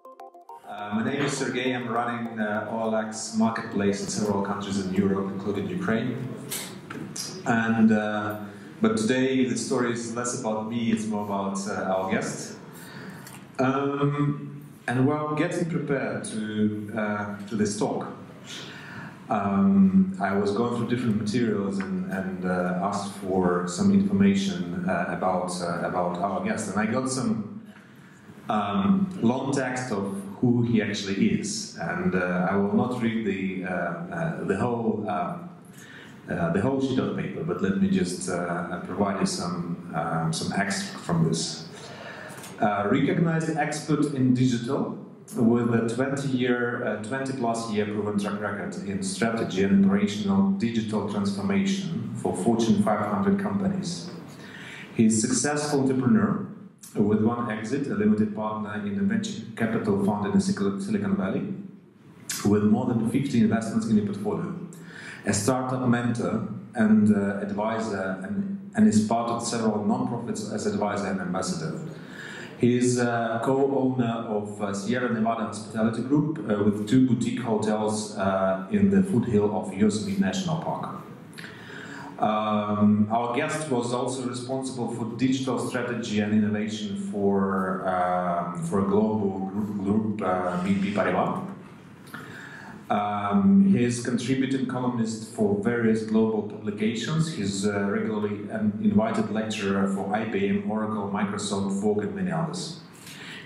My name is Sergey. I'm running OLX marketplace in several countries in Europe, including Ukraine. But today the story is less about me, it's more about our guest. And while getting prepared to this talk, I was going through different materials and asked for some information about our guest, and I got some long text of who he actually is, and I will not read the whole sheet of paper, but let me just provide you some extract from this. Recognized expert in digital with a 20-plus year proven track record in strategy and operational digital transformation for Fortune 500 companies. He's a successful entrepreneur with one exit, a limited partner in a venture capital fund in Silicon Valley, with more than 50 investments in a portfolio. A startup mentor and advisor, and is part of several non-profits as advisor and ambassador. He is co-owner of Sierra Nevada Hospitality Group with 2 boutique hotels in the foothill of Yosemite National Park. Our guest was also responsible for digital strategy and innovation for a global group, BNP Paribas. He is contributing columnist for various global publications. He's regularly an invited lecturer for IBM, Oracle, Microsoft, Vogue, and many others.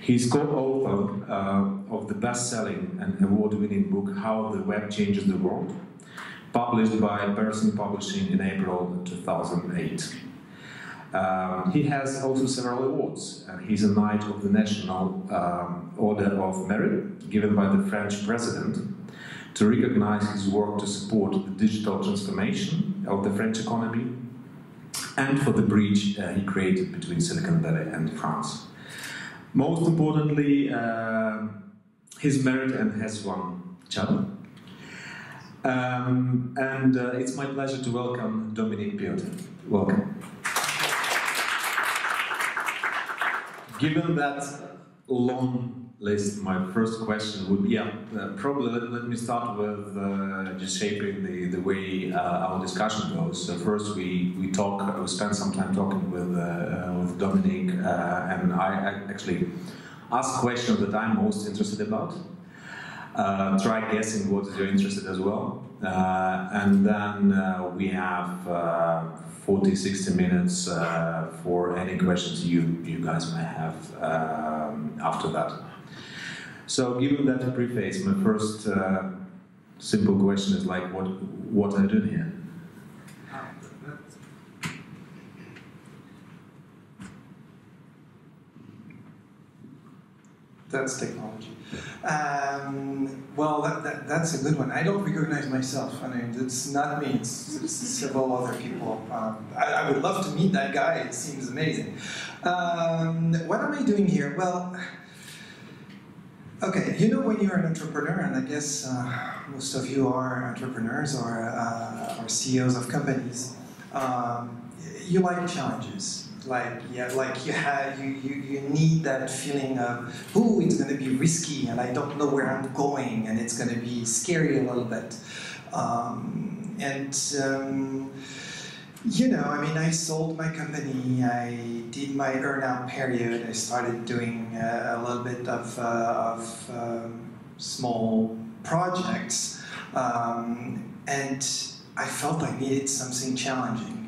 He's co-author of the best-selling and award-winning book How the Web Changes the World, published by Person Publishing in April 2008. He has also several awards. He's a Knight of the National Order of Merit, given by the French President, to recognize his work to support the digital transformation of the French economy and for the bridge he created between Silicon Valley and France. Most importantly, he's married and has one child. It's my pleasure to welcome Dominic Piote. Welcome. Given that long list, my first question would be, probably let me start with just shaping the way our discussion goes. So first we spend some time talking with Dominic, and I actually ask questions that I'm most interested about. Try guessing what you're interested as well. And then we have 40-60 minutes for any questions you guys may have after that. So given that preface, my first simple question is like, what are you doing here? That's technology. Well, that's a good one. I don't recognize myself. I mean, it's not me. It's several other people. I would love to meet that guy. It seems amazing. What am I doing here? Well, okay. You know, when you're an entrepreneur, and I guess most of you are entrepreneurs or CEOs of companies, you like challenges. You need that feeling of, ooh, it's going to be risky, and I don't know where I'm going, and it's going to be scary a little bit. You know, I mean, I sold my company, I did my earn-out period, I started doing a little bit of small projects, and I felt I needed something challenging.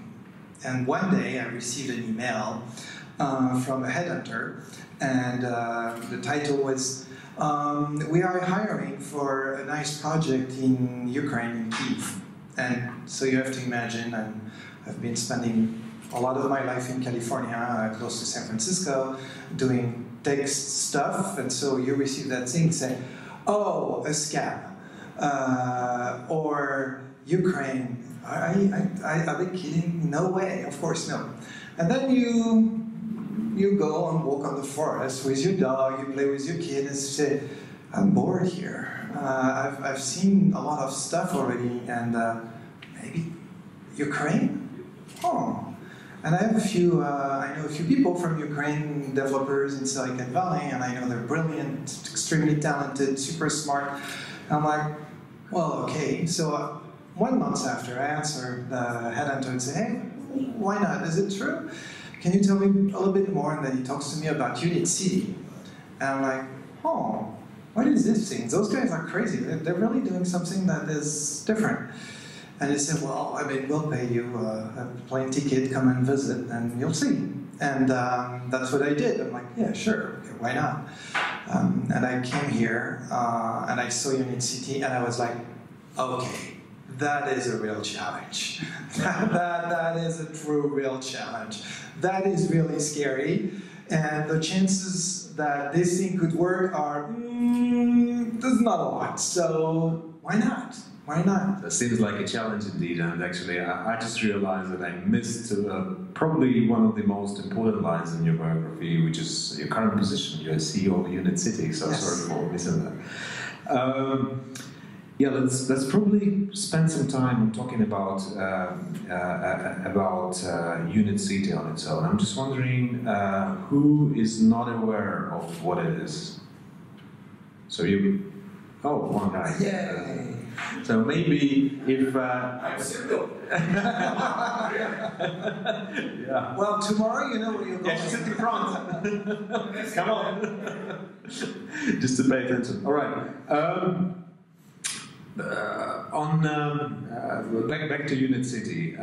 And one day I received an email from a headhunter, and the title was, we are hiring for a nice project in Ukraine, in Kyiv. And so you have to imagine, I've been spending a lot of my life in California, close to San Francisco, doing tech stuff, and so you receive that thing saying, oh, a scam, or Ukraine. Are they kidding? No way, of course no. And then you go and walk on the forest with your dog, you play with your kid, and say, I'm bored here. I've seen a lot of stuff already, and maybe Ukraine? Oh. And I have I know a few people from Ukraine, developers in Silicon Valley, and I know they're brilliant, extremely talented, super smart. I'm like, well, okay. So 1 month after, I answered the headhunter and say, hey, why not? Is it true? Can you tell me a little bit more? And then he talks to me about Unit.City. And I'm like, oh, what is this thing? Those guys are crazy. They're really doing something that is different. And he said, well, I mean, we'll pay you a plane ticket, come and visit, and you'll see. And that's what I did. I'm like, yeah, sure, okay, why not? And I came here, and I saw Unit.City, and I was like, okay, that is a real challenge. that is a true real challenge. That is really scary. And the chances that this thing could work are, there's not a lot. So why not? Why not? That seems like a challenge indeed, and actually I just realized that I missed probably one of the most important lines in your biography, which is your current position. You're CEO of Unit.City, so yes. Sorry for missing that. Yeah, let's probably spend some time talking about Unit.City on its own. I'm just wondering who is not aware of what it is. So you, one guy. Yay! So maybe if I'm single. Yeah. Well, tomorrow you know where you're going. Yeah, sit in front. Come on. Just to pay attention. All right. Back to Unit.City.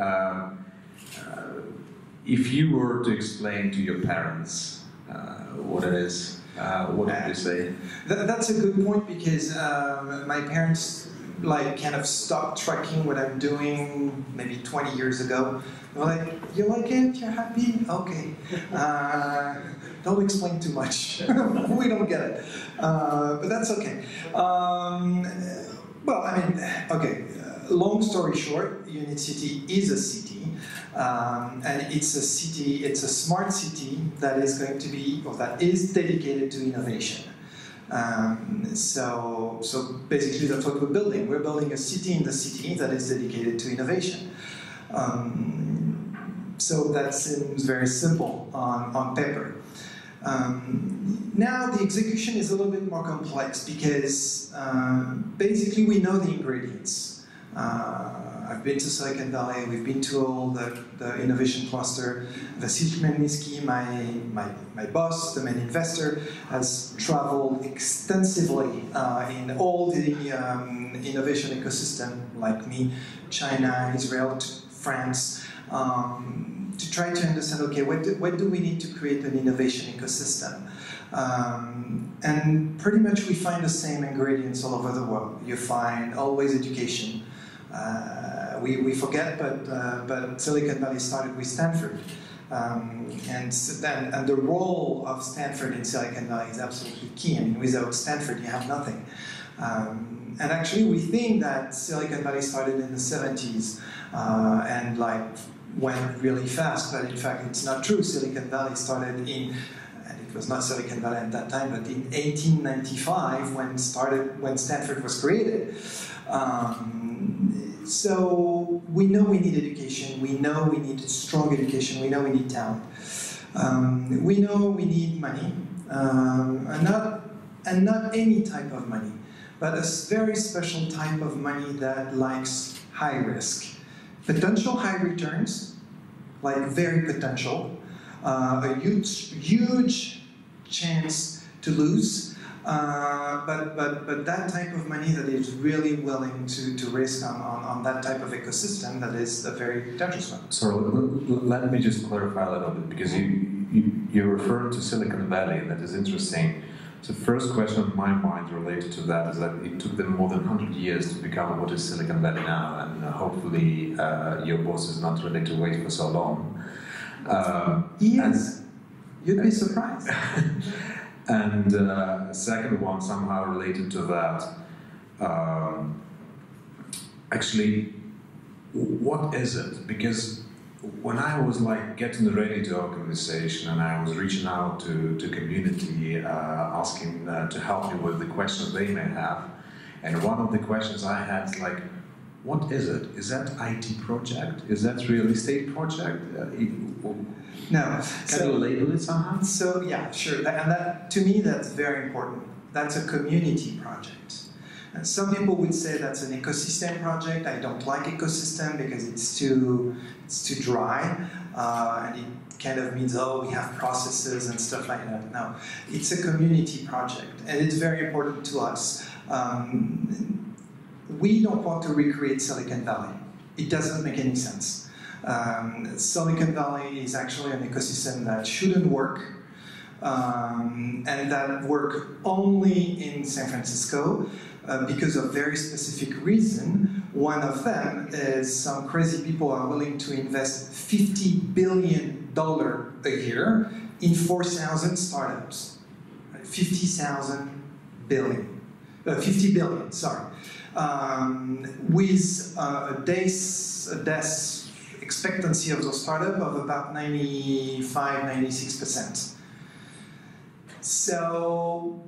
If you were to explain to your parents what it is, what would you say? That's a good point, because my parents kind of stopped tracking what I'm doing maybe 20 years ago. They're like, you like it? You're happy? Okay. Don't explain too much. We don't get it. But that's okay. Well, I mean, okay, long story short, Unit.City is a city, and it's a city, it's a smart city that is going to be, or that is dedicated to innovation. So basically that's what we're building. We're building a city in the city that is dedicated to innovation. So that seems very simple on paper. Now the execution is a little bit more complex, because basically we know the ingredients. I've been to Silicon Valley, we've been to all the innovation cluster. Miski, my boss, the main investor, has traveled extensively in all the innovation ecosystem, like me, China, Israel, France, to try to understand, okay, what do we need to create an innovation ecosystem? And pretty much we find the same ingredients all over the world. You find always education. We forget, but Silicon Valley started with Stanford. And the role of Stanford in Silicon Valley is absolutely key. I mean, without Stanford, you have nothing. And actually, we think that Silicon Valley started in the 70s and went really fast, but in fact, it's not true. Silicon Valley started and it was not Silicon Valley at that time, but in 1895 when Stanford was created. So we know we need education, we know we need strong education, we know we need talent. We know we need money, and not any type of money, but a very special type of money that likes high risk. Potential high returns, like very potential, a huge chance to lose, but that type of money that is really willing to risk on that type of ecosystem that is a very dangerous one. So let me just clarify a little bit, because you're referring to Silicon Valley, and that is interesting. So the first question on my mind related to that is that it took them more than 100 years to become what is Silicon Valley now, and hopefully your boss is not ready to wait for so long. Yes, you'd be surprised. And second one, somehow related to that, actually, what is it? Because when I was getting ready to our conversation, and I was reaching out to community, asking to help me with the questions they may have, and one of the questions I had is what is it? Is that IT project? Is that real estate project? No. Can you label it somehow? So yeah, sure. And that, to me, that's very important. That's a community project. And some people would say that's an ecosystem project. I don't like ecosystem because it's too dry, and it kind of means, oh, we have processes and stuff like that. No, it's a community project, and it's very important to us. We don't want to recreate Silicon Valley. It doesn't make any sense. Silicon Valley is actually an ecosystem that shouldn't work, and that work only in San Francisco because of very specific reason. One of them is some crazy people are willing to invest $50 billion a year in 4,000 startups. 50 billion, sorry. With a death expectancy of those startups of about 95–96%. So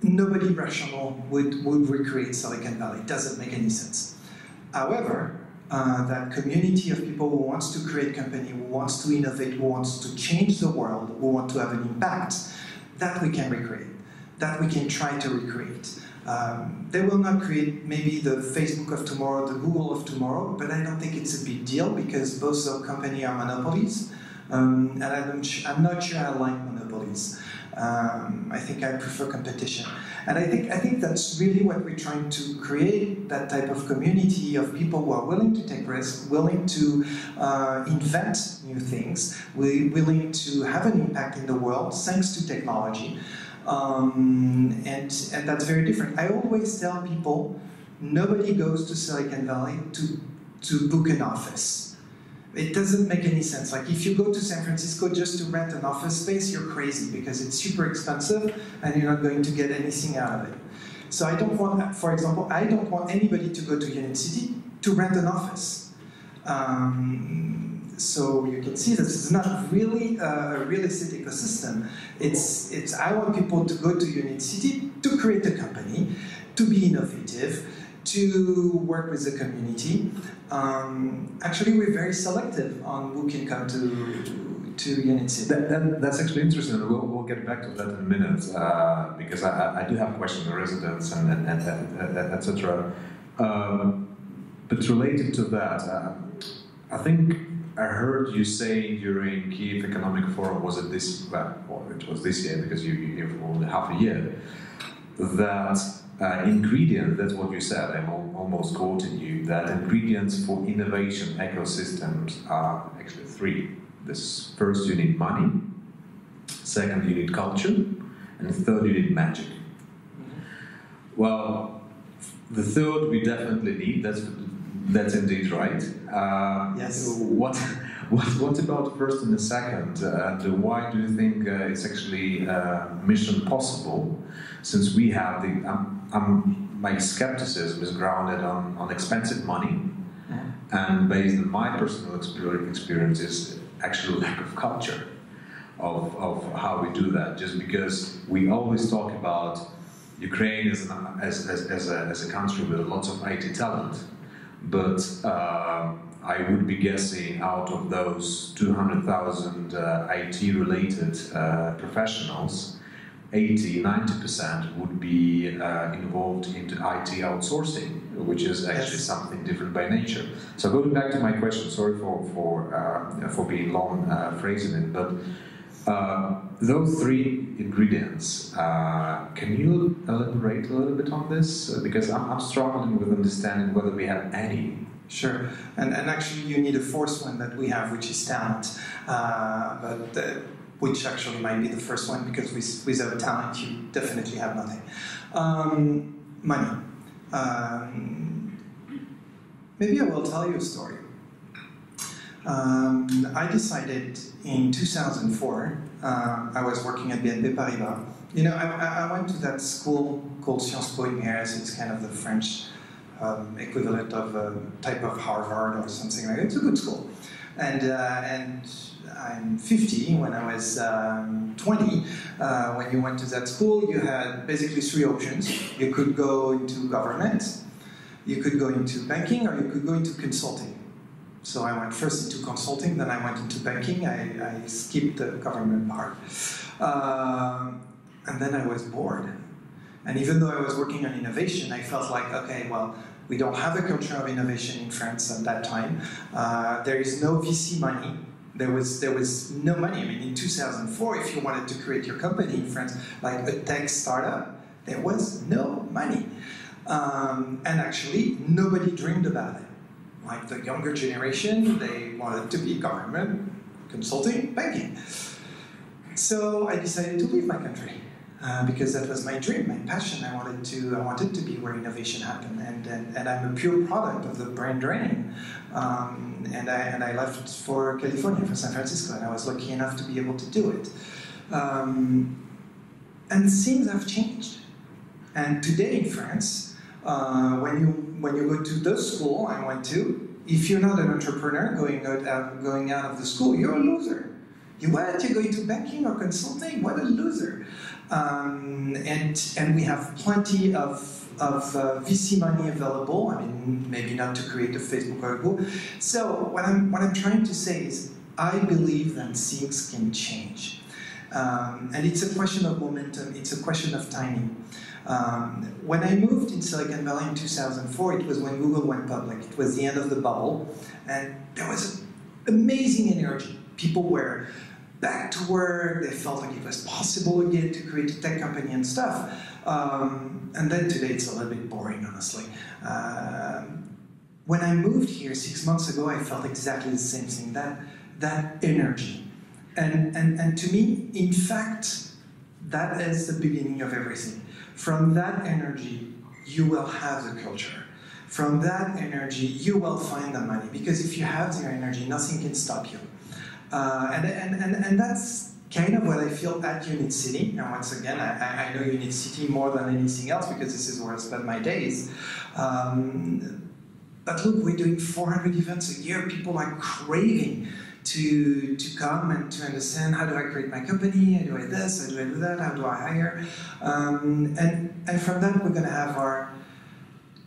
nobody rational would recreate Silicon Valley. It doesn't make any sense. However, that community of people who wants to create company, who wants to innovate, who wants to change the world, who want to have an impact, that we can recreate, that we can try to recreate. They will not create maybe the Facebook of tomorrow, the Google of tomorrow, but I don't think it's a big deal because both of companies are monopolies, and I'm not sure I like monopolies. I think I prefer competition. And I think that's really what we're trying to create, that type of community of people who are willing to take risks, willing to invent new things, willing to have an impact in the world thanks to technology. And that's very different. I always tell people, nobody goes to Silicon Valley to book an office. It doesn't make any sense. Like if you go to San Francisco just to rent an office space, you're crazy because it's super expensive and you're not going to get anything out of it. So I don't want, for example, I don't want anybody to go to Unit.City to rent an office. So you can see this is not really a real estate ecosystem. It's I want people to go to Unit.City to create a company, to be innovative, to work with the community. Actually, we're very selective on who can come to Unit.City. That's actually interesting. We'll get back to that in a minute because I do have questions on residents and etc. But related to that, I think I heard you say during Kyiv Economic Forum, was it this? Well, it was this year because you're here for only half a year. That ingredient, that's what you said, I'm almost quoting you, that ingredients for innovation ecosystems are actually three. This first, you need money, second, you need culture, and third, you need magic. Well, the third we definitely need, that's indeed right. Yes. What about the first and the second? And why do you think it's actually mission possible? Since we have my skepticism is grounded on expensive money, and based on my personal experience is actually lack of culture of how we do that. Just because we always talk about Ukraine as a country with lots of IT talent, but I would be guessing out of those 200,000 IT-related professionals, 80–90% would be involved into IT outsourcing, which is actually something different by nature. So going back to my question, sorry for being long phrasing it, but those three ingredients, can you elaborate a little bit on this? Because I'm struggling with understanding whether we have any. Sure, and actually you need a fourth one that we have, which is talent, which actually might be the first one, because without talent you definitely have nothing. Money. Maybe I will tell you a story. I decided in 2004, I was working at BNP Paribas. You know, I went to that school called Sciences Po in Paris. It's kind of the French equivalent of a type of Harvard or something like that. It's a good school. And I'm 50. When I was 20, when you went to that school, you had basically three options. You could go into government, You could go into banking or you could go into consulting. So I went first into consulting, then I went into banking. I skipped the government part. And then I was bored. And even though I was working on innovation, I felt like, okay, well, we don't have a culture of innovation in France at that time. There is no VC money. There was no money. I mean, in 2004, if you wanted to create your company in France, like a tech startup, there was no money. And actually, nobody dreamed about it. Like the younger generation, they wanted to be government, consulting, banking. So I decided to leave my country because that was my dream, my passion. I wanted to be where innovation happened, and I'm a pure product of the brain drain. And I left for California, for San Francisco, and I was lucky enough to be able to do it. And things have changed. And today in France, when you go to the school I went to, if you're not an entrepreneur going out of the school, you're a loser. What? You're going to banking or consulting? What a loser. And we have plenty of VC money available. I mean, maybe not to create a Facebook or a Google. So what I'm trying to say is, I believe that things can change. And it's a question of momentum. It's a question of timing. When I moved in Silicon Valley in 2004, it was when Google went public. It was the end of the bubble, and there was amazing energy. People were back to work. They felt like it was possible again to create a tech company and stuff. And then today it's a little bit boring, honestly. When I moved here 6 months ago, I felt exactly the same thing, that energy. And to me, in fact, that is the beginning of everything. From that energy, you will have the culture. From that energy, you will find the money. Because if you have your energy, nothing can stop you. And that's kind of what I feel at Unit.City. And once again, I know Unit.City more than anything else because this is where I spend my days. But look, we're doing 400 events a year. People are craving to come and to understand, how do I create my company, how do I this, how do I do that, how do I hire? And from that, we're going to have our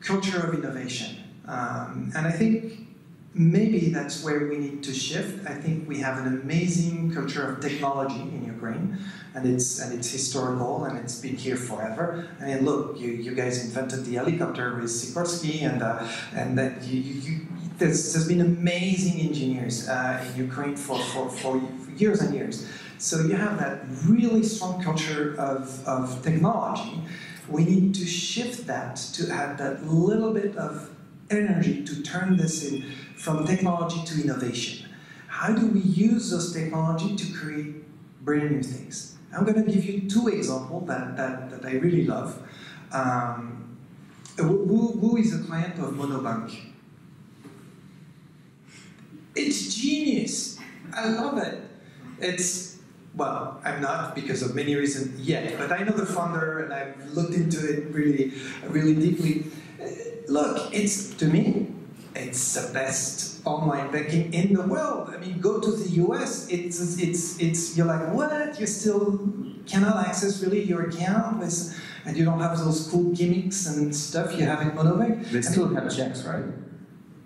culture of innovation. And I think maybe that's where we need to shift. I think we have an amazing culture of technology in Ukraine, and it's historical, and it's been here forever. I mean, look, you guys invented the helicopter with Sikorsky, and that there's been amazing engineers in Ukraine for years and years. So you have that really strong culture of technology. We need to shift that to add that little bit of energy to turn this in from technology to innovation. How do we use those technology to create brand new things? I'm going to give you two examples that I really love. Who is a client of Monobank? It's genius. I love it. Well, I'm not because of many reasons yet, but I know the founder and I've looked into it really, really deeply. Look, to me, it's the best online banking in the world. I mean, go to the US, you're like, what? You still cannot access really your account and you don't have those cool gimmicks and stuff you have in Monobank. They still have checks, right?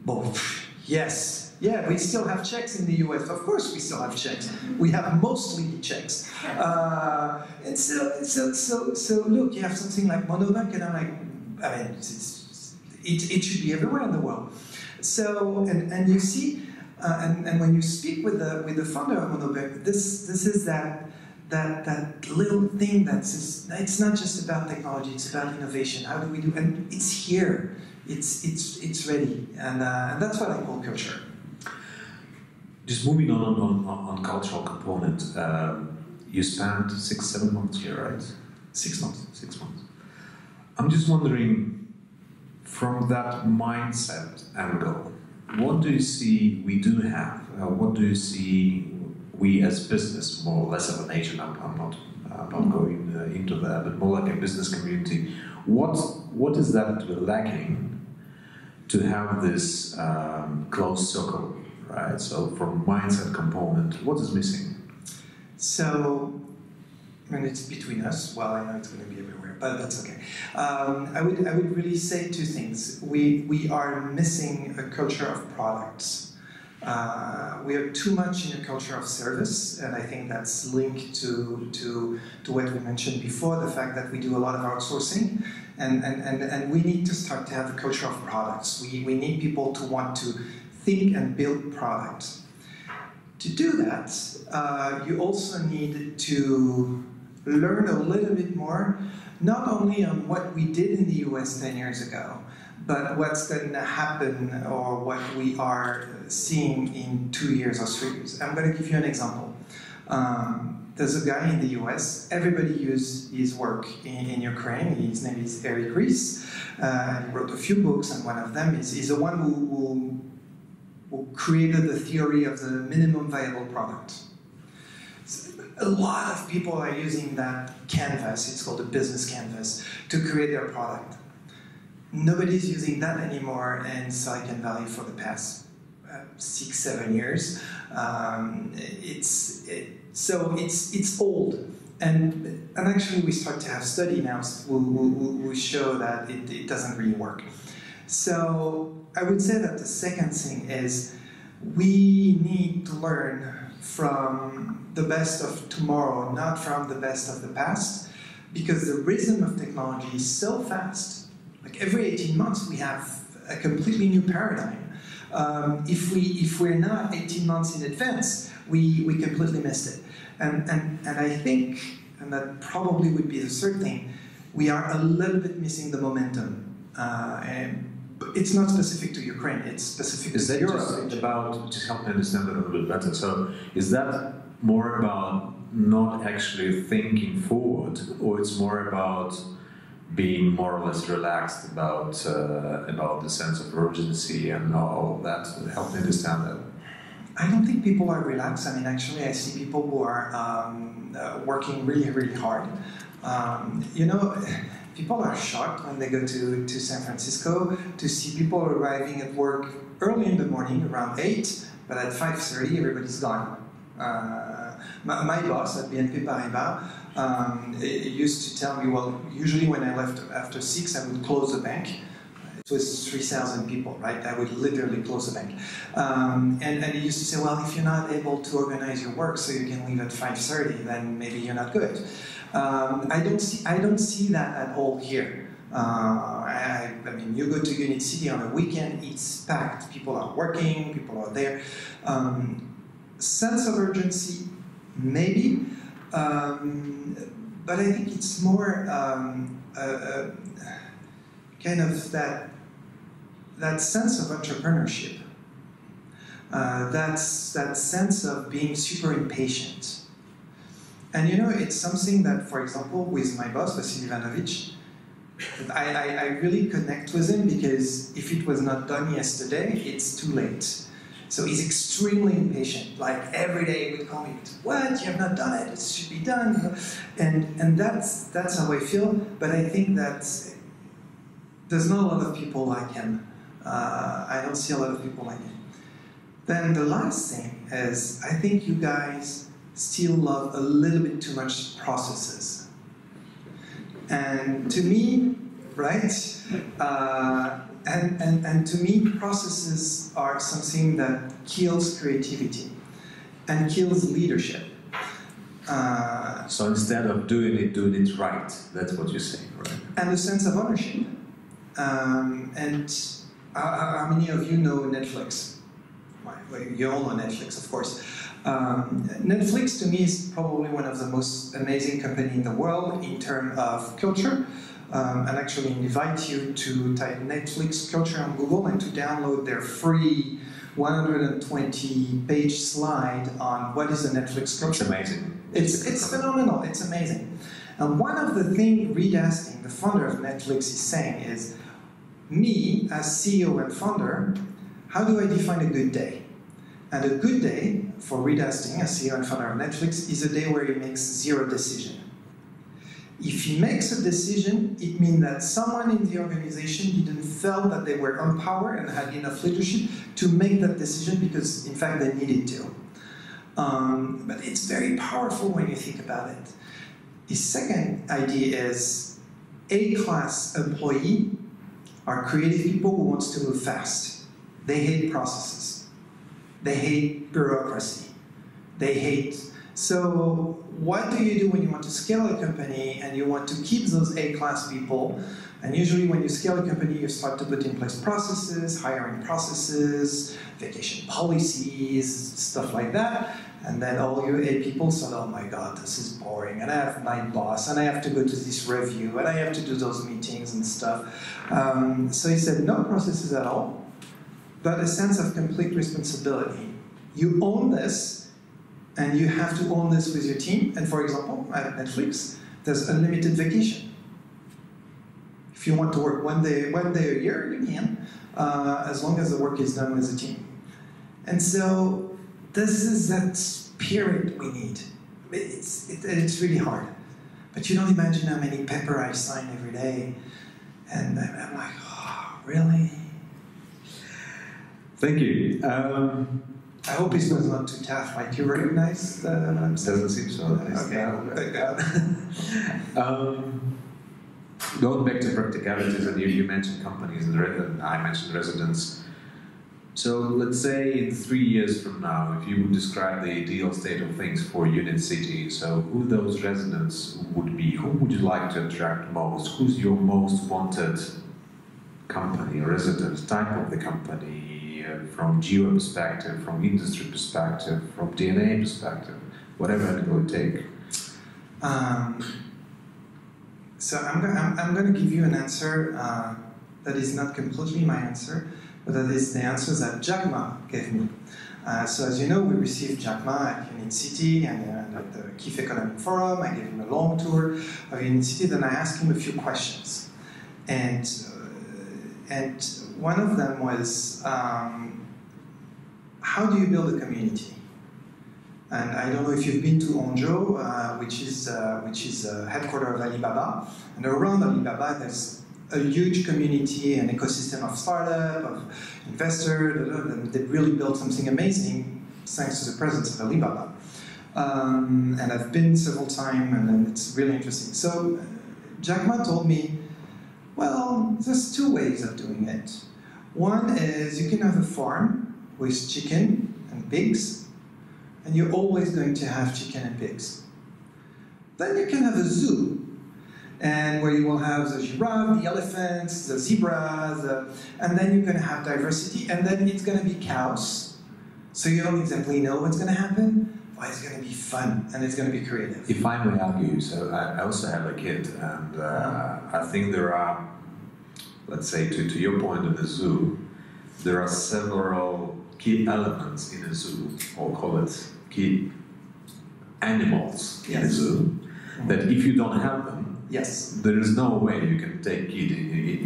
Both. Yes. Yeah, we still have checks in the US. Of course we still have checks. We have mostly checks. And so look, you have something like Monobank, and I'm like, I mean, it should be everywhere in the world. So, and you see, and when you speak with the founder of Monobank, this is that little thing it's not just about technology, it's about innovation. How do we do? And it's here. It's ready, and that's what I call culture. Just moving on cultural component, you spent 6-7 months here, right? 6 months. 6 months. I'm just wondering, from that mindset angle, what do you see we do have? What do you see we as business, more or less of an agent? I'm not going into that, but more like a business community. What is that we're lacking to have this closed circle, right? So from mindset component, what is missing? So and it's between us. Well, I know it's going to be everywhere, but that's okay. I would really say two things. We are missing a culture of products. We are too much in a culture of service, and I think that's linked to what we mentioned before, the fact that we do a lot of outsourcing, and we need to start to have a culture of products. We need people to want to think and build products. To do that, you also need to learn a little bit more, not only on what we did in the US 10 years ago, but what's going to happen or what we are seeing in 2 years or 3 years. I'm going to give you an example. There's a guy in the US, everybody uses his work in Ukraine. His name is Eric Ries. He wrote a few books, and one of them is the one who created the theory of the minimum viable product. A lot of people are using that canvas, it's called a business canvas, to create their product. Nobody's using that anymore in Silicon Valley for the past 6-7 years. So it's old. And actually we start to have study now who show that it doesn't really work. So I would say that the second thing is we need to learn from the best of tomorrow, not from the best of the past, because the rhythm of technology is so fast. Like every 18 months we have a completely new paradigm. If we're not 18 months in advance, we completely missed it. And I think, and that probably would be the third thing, we are a little bit missing the momentum. And it's not specific to Ukraine, it's specific to Europe. Just help me understand that a little bit better. So is that more about not actually thinking forward, or it's more about being more or less relaxed about the sense of urgency and all of that? Help me understand that. I don't think people are relaxed. I mean, actually, I see people who are working really, really hard. You know, people are shocked when they go to San Francisco to see people arriving at work early in the morning, around 8, but at 5:30, everybody's gone. My boss at BNP Paribas used to tell me, well, usually when I left after 6, I would close the bank. It was 3,000 people, right? I would literally close the bank. And he used to say, well, if you're not able to organize your work so you can leave at 5:30, then maybe you're not good. I don't see that at all here. I mean, you go to Unit.City on a weekend, it's packed. People are working, people are there. Sense of urgency, maybe, but I think it's more kind of that sense of entrepreneurship, that sense of being super impatient. And you know, it's something that, for example, with my boss, Vasily Ivanovich, I really connect with him, because if it was not done yesterday, it's too late. So he's extremely impatient. Like every day he would call me, what, you have not done it, it should be done. And that's how I feel, but I think that there's not a lot of people like him. I don't see a lot of people like him. Then the last thing is, I think you guys still love a little bit too much processes. And to me, right, and to me, processes are something that kills creativity and kills leadership. So instead of doing it right, that's what you're saying, right? And a sense of ownership. And how many of you know Netflix? Well, you all know Netflix, of course. Netflix, to me, is probably one of the most amazing companies in the world in terms of culture. And actually invite you to type Netflix culture on Google and to download their free 120-page slide on what is the Netflix culture. It's amazing. It's phenomenal. It's amazing. And one of the things Reed Hastings, the founder of Netflix, is saying is, me, as CEO and founder, how do I define a good day? And a good day for Reed Hastings, as CEO and founder of Netflix, is a day where he makes 0 decision. If he makes a decision, it means that someone in the organization didn't feel that they were empowered and had enough leadership to make that decision, because, in fact, they needed to. But it's very powerful when you think about it. The second idea is A-class employee are creative people who wants to move fast. They hate processes. They hate bureaucracy. They hate. So what do you do when you want to scale a company and you want to keep those A-class people? And usually when you scale a company, you start to put in place processes, hiring processes, vacation policies, stuff like that. And then all you A people said, oh my God, this is boring. And I have my boss, and I have to go to this review, and I have to do those meetings and stuff. So he said, no processes at all, but a sense of complete responsibility. You own this, and you have to own this with your team. And for example, at Netflix, there's unlimited vacation. If you want to work one day a year, you can, as long as the work is done with the team. And so this is that spirit we need. It's really hard. But you don't imagine how many paper I sign every day. And I'm like, oh, really? Thank you. I hope this was not too tough. Like, you recognize what I'm saying? Doesn't seem so. Okay, thank God. Going back to practicalities, and you mentioned companies, and I mentioned residents. So let's say in 3 years from now, if you would describe the ideal state of things for Unit.City, so who those residents would be, who would you like to attract most? Who's your most wanted company, resident, type of the company, from geo perspective, from industry perspective, from DNA perspective, whatever it will take? So I'm going to give you an answer that is not completely my answer, but that is the answer that Jack Ma gave me. So as you know, we received Jack Ma at Unit.City and at the Kiev Economic Forum. I gave him a long tour of Unit.City, then I asked him a few questions. And one of them was, how do you build a community? And I don't know if you've been to Hangzhou, which is a headquarters of Alibaba. And around Alibaba, there's a huge community and ecosystem of startup, of investors, and they've really built something amazing thanks to the presence of Alibaba. And I've been several times, and it's really interesting. So Jack Ma told me, well, there's two ways of doing it. One is you can have a farm with chicken and pigs, and you're always going to have chicken and pigs. Then you can have a zoo, and where you will have the giraffe, the elephants, the zebras, and then you're going to have diversity, and then it's going to be cows. So you don't exactly know what's going to happen, but it's going to be fun, and it's going to be creative. If I may argue, so I also have a kid, and I think there are, let's say, to your point of the zoo, there are several key elements in a zoo, or call it key animals in a zoo, that if you don't have them, yes, there is no way you can take kid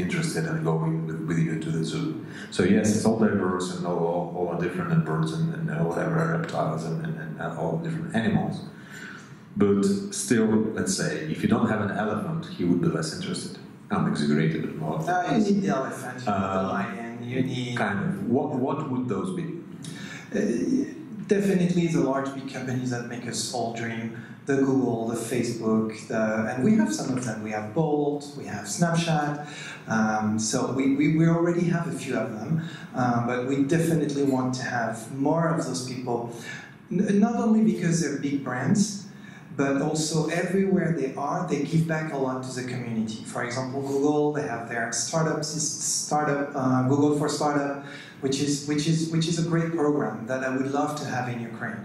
interested and going with you to the zoo. So yes, it's all diverse and all are different, and birds and whatever, reptiles and all different animals. But still, let's say, if you don't have an elephant, he would be less interested. I'm exaggerated, but more. You need the elephant, you need the lion, you need... Kind of. What would those be? Definitely the large big companies that make us all dream. The Google, the Facebook, and we have some of them. We have Bolt, we have Snapchat. So we already have a few of them. But we definitely want to have more of those people. Not only because they're big brands, but also everywhere they are, they give back a lot to the community. For example, Google, they have their Google for Startup, which is a great program that I would love to have in Ukraine.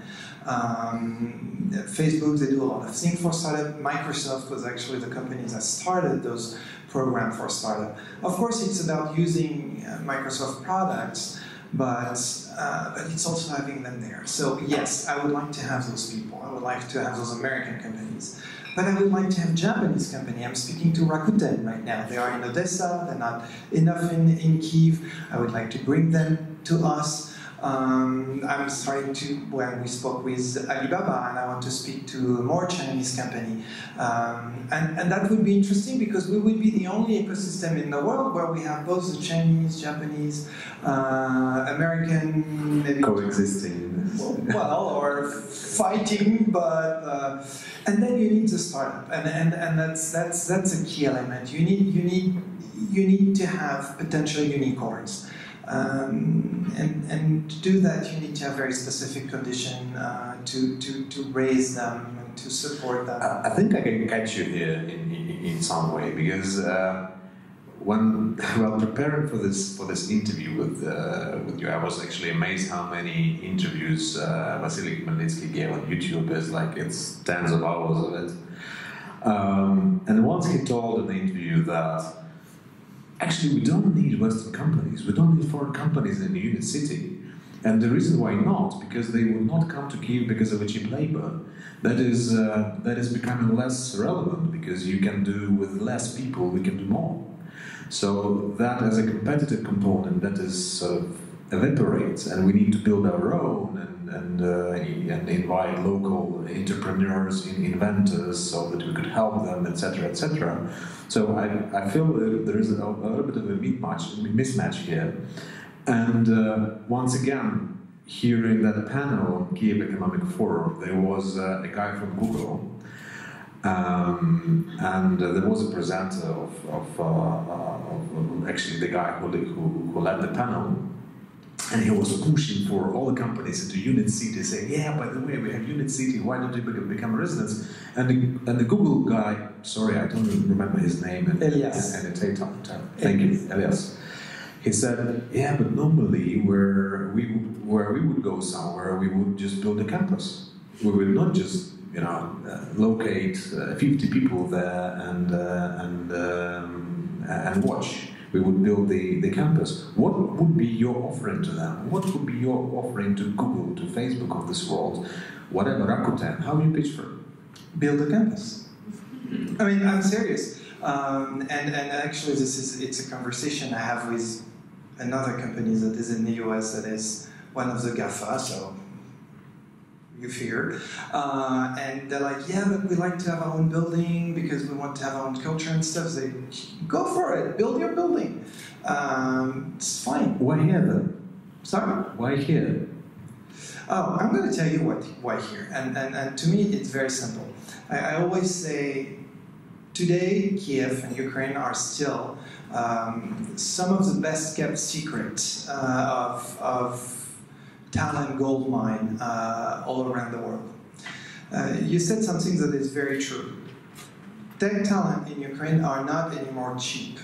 Facebook, they do a lot of things for startup. Microsoft was actually the company that started those programs for startup. Of course, it's about using Microsoft products, but it's also having them there. So yes, I would like to have those people. I would like to have those American companies. But I would like to have Japanese company. I'm speaking to Rakuten right now. They are in Odessa. They're not enough in Kyiv. I would like to bring them to us. I'm starting to, when we spoke with Alibaba, and I want to speak to a more Chinese company. And that would be interesting because we would be the only ecosystem in the world where we have both the Chinese, Japanese, American, maybe coexisting. Well, or fighting, but and then you need the startup, and that's a key element. You need to have potential unicorns. And to do that, you need to have very specific condition to raise them and to support them. I think I can catch you here in some way because when preparing for this interview with you, I was actually amazed how many interviews Vasily Khmelnytsky gave on YouTube. It's tens of hours of it. And once he told in the interview that actually, we don't need Western companies. We don't need foreign companies in the Unit.City. And the reason why not, because they will not come to Kyiv because of a cheap labor. That is becoming less relevant because you can do with less people, we can do more. So that as a competitive component, that is sort of evaporates, and we need to build our own and invite local entrepreneurs, inventors, so that we could help them, etc., etc. So I feel there is a little bit of a mismatch here. And once again, hearing that panel on Kyiv Economic Forum, there was a guy from Google, and there was a presenter of actually the guy who led the panel. And he was pushing for all the companies into Unit.City, saying, yeah, by the way, we have Unit.City, why don't you become residents? And the Google guy, sorry, I don't remember his name. Elias. Thank you, Elias. He said, yeah, but normally where we would go somewhere, we would just build a campus. We would not just, locate 50 people there and watch. We would build the campus. What would be your offering to them? What would be your offering to Google, to Facebook of this world? Whatever, Rakuten, how do you pitch for it? Build a campus. I mean, I'm serious. And actually, it's a conversation I have with another company that is in the US that is one of the GAFA, so you figure. And they're like, yeah, but we like to have our own building because we want to have our own culture and stuff. So go for it, build your building. It's fine. Why here then? Sorry? Why here? Oh, I'm going to tell you why here. And to me, it's very simple. I always say, today, Kiev and Ukraine are still some of the best kept secrets of talent gold mine all around the world. You said something that is very true. Tech talent in Ukraine are not anymore cheap,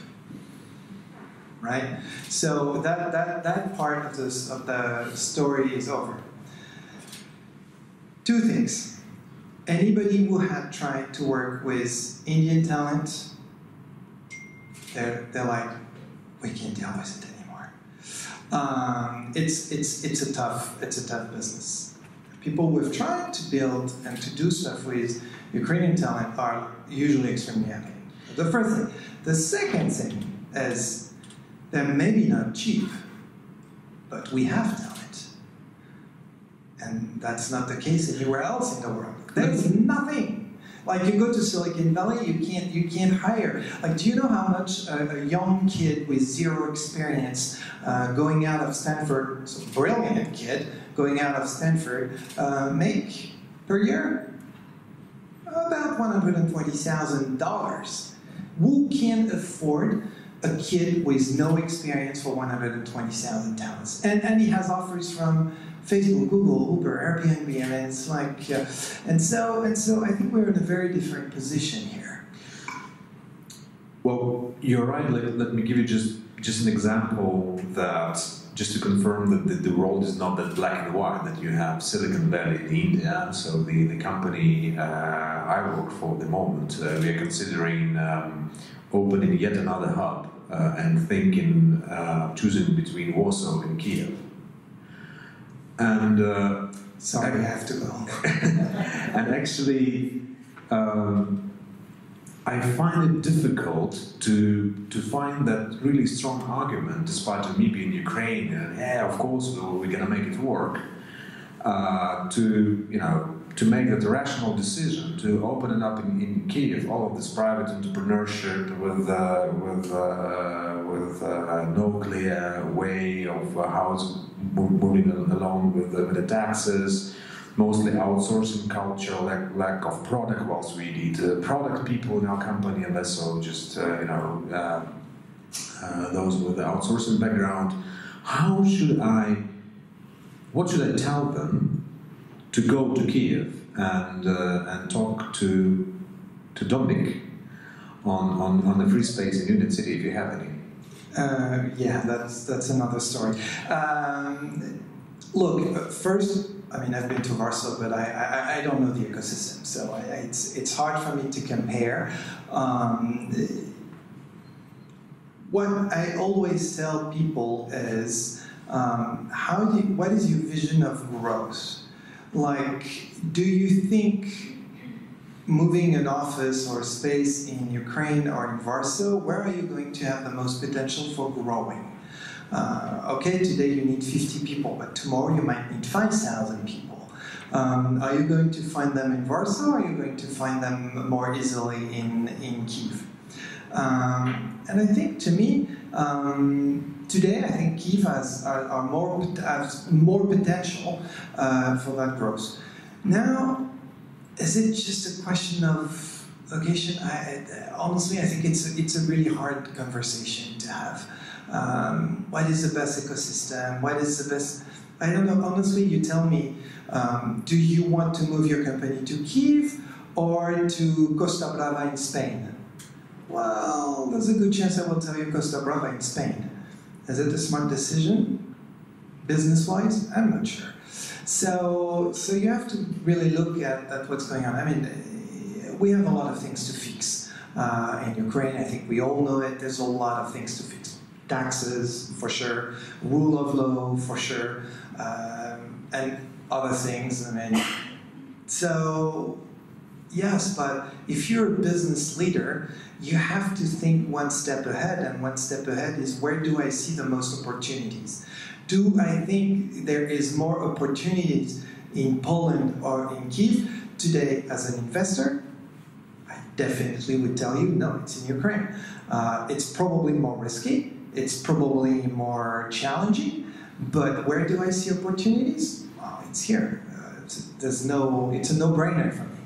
right? So that part of the story is over. Two things. Anybody who had tried to work with Indian talent, they're like, we can't deal with it anymore. It's a tough business. People who have tried to build and to do stuff with Ukrainian talent are usually extremely happy. The first thing. The second thing is they're maybe not cheap, but we have talent. And that's not the case anywhere else in the world. There's nothing. Like you go to Silicon Valley, you can't hire. Like, do you know how much a young kid with zero experience going out of Stanford, so brilliant kid going out of Stanford, make per year? About $120,000. Who can afford a kid with no experience for $120,000 talents? And he has offers from Facebook, Google, Uber, Airbnb, and it's like, and so I think we're in a very different position here. Well, you're right. Let me give you just an example that just to confirm that the world is not that black and white. That you have Silicon Valley in India. So the company I work for at the moment, we are considering opening yet another hub and thinking choosing between Warsaw and Kyiv. And sorry, I have to go. And actually, I find it difficult to find that really strong argument, despite me being Ukraine and yeah, of course we're going to make it work, to make that rational decision to open it up in Kiev, all of this private entrepreneurship with no clear way of how it's moving along with the taxes. Mostly outsourcing culture, lack of product, whilst we need product people in our company, and less so just those with the outsourcing background. What should I tell them to go to Kiev and talk to Dominic on the free space in Unit.City, if you have any? Yeah, that's another story. Look, first, I mean, I've been to Warsaw, but I don't know the ecosystem, so it's hard for me to compare. What I always tell people is, what is your vision of growth? Like, do you think moving an office or space in Ukraine or in Warsaw, where are you going to have the most potential for growing? Okay, today you need 50 people, but tomorrow you might need 5,000 people. Are you going to find them in Warsaw, or are you going to find them more easily in Kiev? And I think, to me, today I think Kiev has more potential for that growth. Now, is it just a question of location? Honestly, I think it's a really hard conversation to have. What is the best ecosystem? What is the best? I don't know. Honestly, you tell me. Do you want to move your company to Kiev or to Costa Brava in Spain? Well, there's a good chance I will tell you Costa Brava in Spain. Is it a smart decision, business-wise? I'm not sure. So you have to really look at what's going on. I mean, we have a lot of things to fix in Ukraine. I think we all know it. There's a lot of things to fix. Taxes, for sure. Rule of law, for sure. And other things. I mean, so yes, but if you're a business leader, you have to think one step ahead, and one step ahead is, where do I see the most opportunities? Do I think there is more opportunities in Poland or in Kiev today as an investor? I definitely would tell you, no, it's in Ukraine. It's probably more risky. It's probably more challenging, but where do I see opportunities? Well, it's here. It's a no-brainer for me.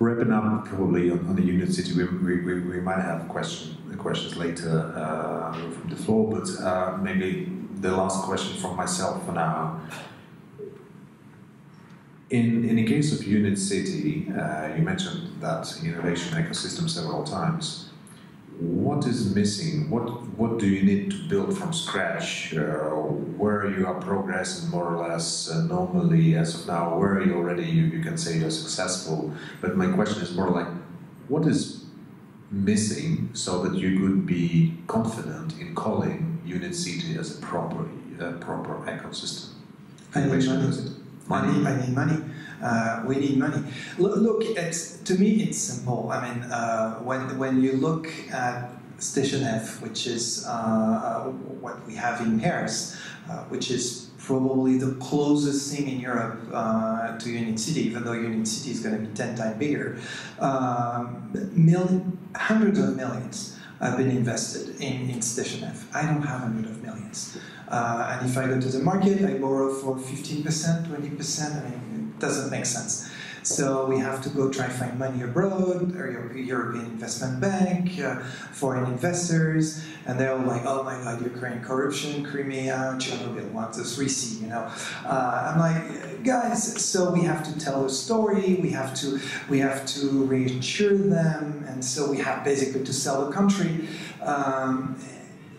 Wrapping up probably on the Unit.City, we might have questions later from the floor, but maybe the last question from myself for now. In the case of Unit.City, you mentioned that innovation ecosystem several times. What is missing? What do you need to build from scratch? Where you are progressing more or less normally as of now? Where are you already? You can say you're successful. But my question is more like, what is missing so that you could be confident in calling Unit.City as a proper ecosystem? I need money. We need money. Look, to me, it's simple. I mean, when you look at Station F, which is what we have in Paris, which is probably the closest thing in Europe to Unit.City, even though Unit.City is going to be 10 times bigger, hundreds of millions have been invested in Station F. I don't have hundreds of millions. And if I go to the market, I borrow for 15%, 20%. I mean, it doesn't make sense. So we have to go try find money abroad, or European Investment Bank, foreign investors, and they're all like, oh my God, Ukraine, corruption, Crimea, Chernobyl, 1, 2, 3C, you know. I'm like, guys, so we have to tell a story, we have to reinsure them, and so we have basically to sell the country.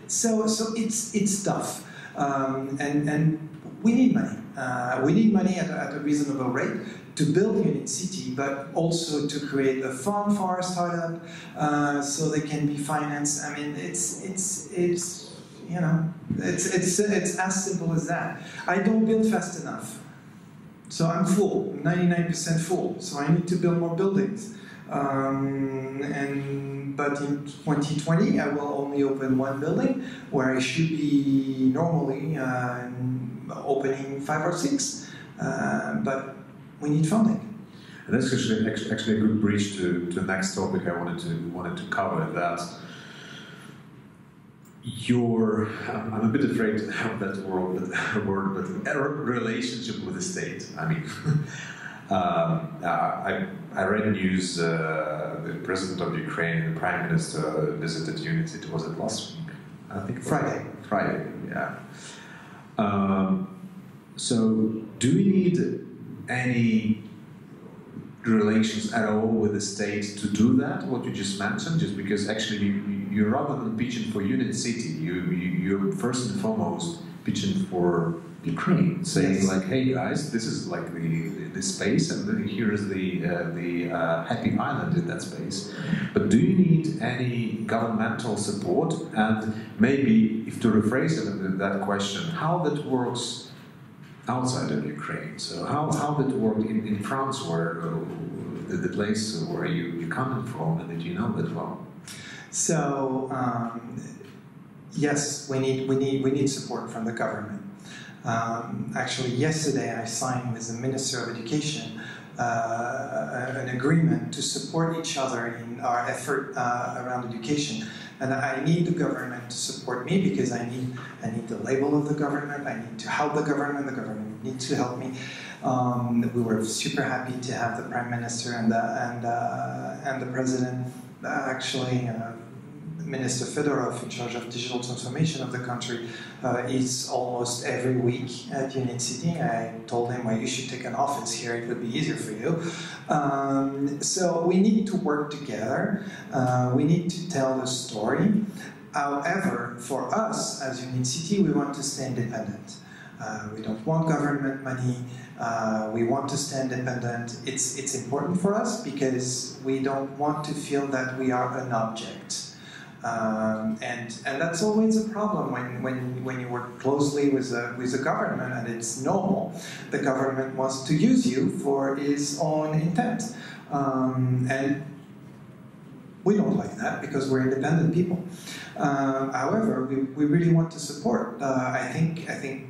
So it's tough, and we need money. We need money at a reasonable rate to build Unit.City, but also to create a fund for our startup, so they can be financed. I mean, it's as simple as that. I don't build fast enough, so I'm full, 99% full. So I need to build more buildings. But in 2020, I will only open one building where I should be normally opening 5 or 6. But we need funding. And that's actually a good bridge to the next topic I wanted to cover. That I'm a bit afraid of that word, but relationship with the state. I mean, I read news. The president of Ukraine and the prime minister visited Unit.City. Was it last week? I think Friday. Friday, yeah. So, do we need any relations at all with the state to do that? What you just mentioned, just because actually you're rather than pitching for Unit.City, you're first and foremost pitching for Ukraine, saying yes. Like, hey guys, this is like the space, and here is the happy island in that space. But do you need any governmental support? And maybe, if to rephrase that question, how that works outside of Ukraine? So how that worked in France, where the place where you come from and that you know that well? So yes, we need support from the government. Actually, yesterday I signed with the Minister of Education an agreement to support each other in our effort around education. And I need the government to support me because I need the label of the government. I need to help the government. The government needs to help me. We were super happy to have the Prime Minister and the President actually. Minister Fedorov, in charge of digital transformation of the country, is almost every week at Unit.City. I told him, well, you should take an office here, it would be easier for you. So we need to work together. We need to tell the story. However, for us, as Unit.City, we want to stay independent. We don't want government money. We want to stay independent. It's important for us because we don't want to feel that we are an object. And that's always a problem when you work closely with the government, and it's normal. The government wants to use you for its own intent, and we don't like that because we're independent people. However, we really want to support. I think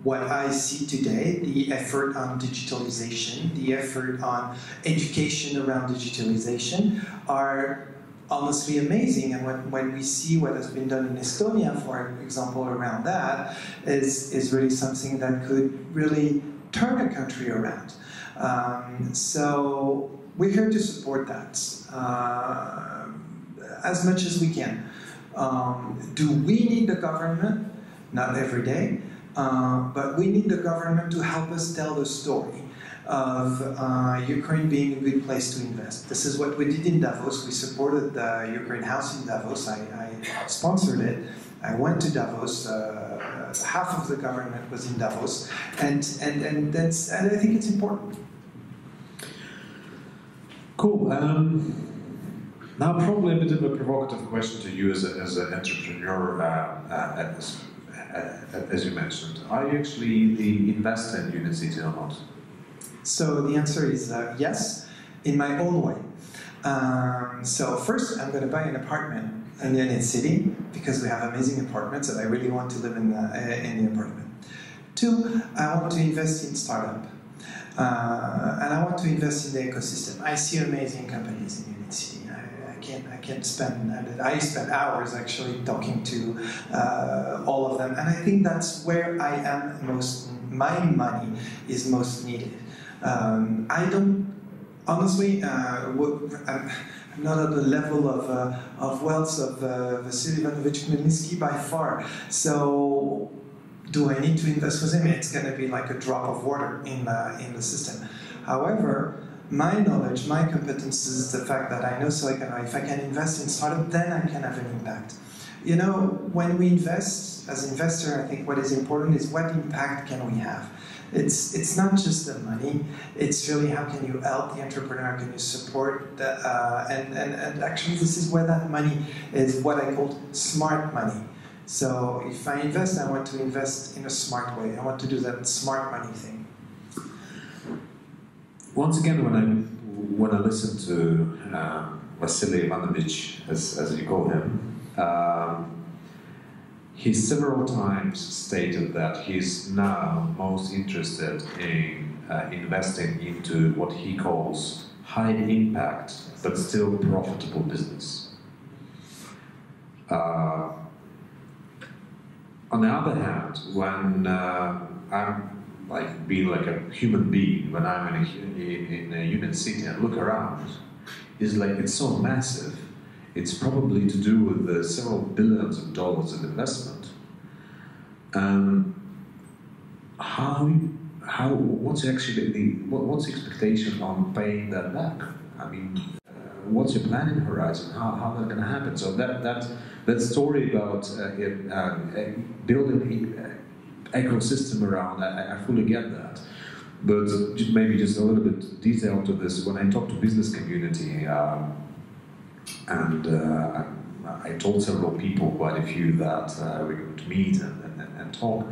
what I see today, the effort on digitalization, the effort on education around digitalization, are honestly amazing, and when we see what has been done in Estonia, for example, around that, is really something that could really turn a country around. So we're here to support that as much as we can. Do we need the government? Not every day, but we need the government to help us tell the story of Ukraine being a good place to invest. This is what we did in Davos. We supported the Ukraine House in Davos. I sponsored it. I went to Davos. Half of the government was in Davos, and I think it's important. Cool. Now, probably a bit of a provocative question to you as an entrepreneur, as you mentioned. Are you actually the investor in Unit.City or not? So the answer is yes, in my own way. So first, I'm going to buy an apartment in Unit.City because we have amazing apartments and I really want to live in the apartment. 2, I want to invest in startup. And I want to invest in the ecosystem. I see amazing companies in Unit.City. I spend hours actually talking to all of them, and I think that's where I am my money is most needed. I don't, honestly, I'm not at the level of wealth of Vasily Ivanovich Khmelnytsky by far. So, do I need to invest with him? It's going to be like a drop of water in the system. However, my knowledge, my competences, the fact that I know Silicon Valley, if I can invest in startup, then I can have an impact. You know, when we invest, as an investor, I think what is important is what impact can we have. It's not just the money, it's really how can you help the entrepreneur, can you support the, and actually this is where that money is what I call smart money. So if I invest, I want to invest in a smart way. I want to do that smart money thing. Once again, when I listen to Vasily Ivanovich, as you call him, he several times stated that he's now most interested in investing into what he calls high impact but still profitable business. On the other hand, when I'm being like a human being, when I'm in a Unit.City and look around, it's so massive. It's probably to do with the several billions of dollars of investment. What's the expectation on paying that back? I mean, what's your planning horizon? How that's going to happen? So that story about building ecosystem around, I fully get that. But maybe just a little bit detail to this. When I talk to business community, and I told several people, quite a few, that we're going to meet and talk,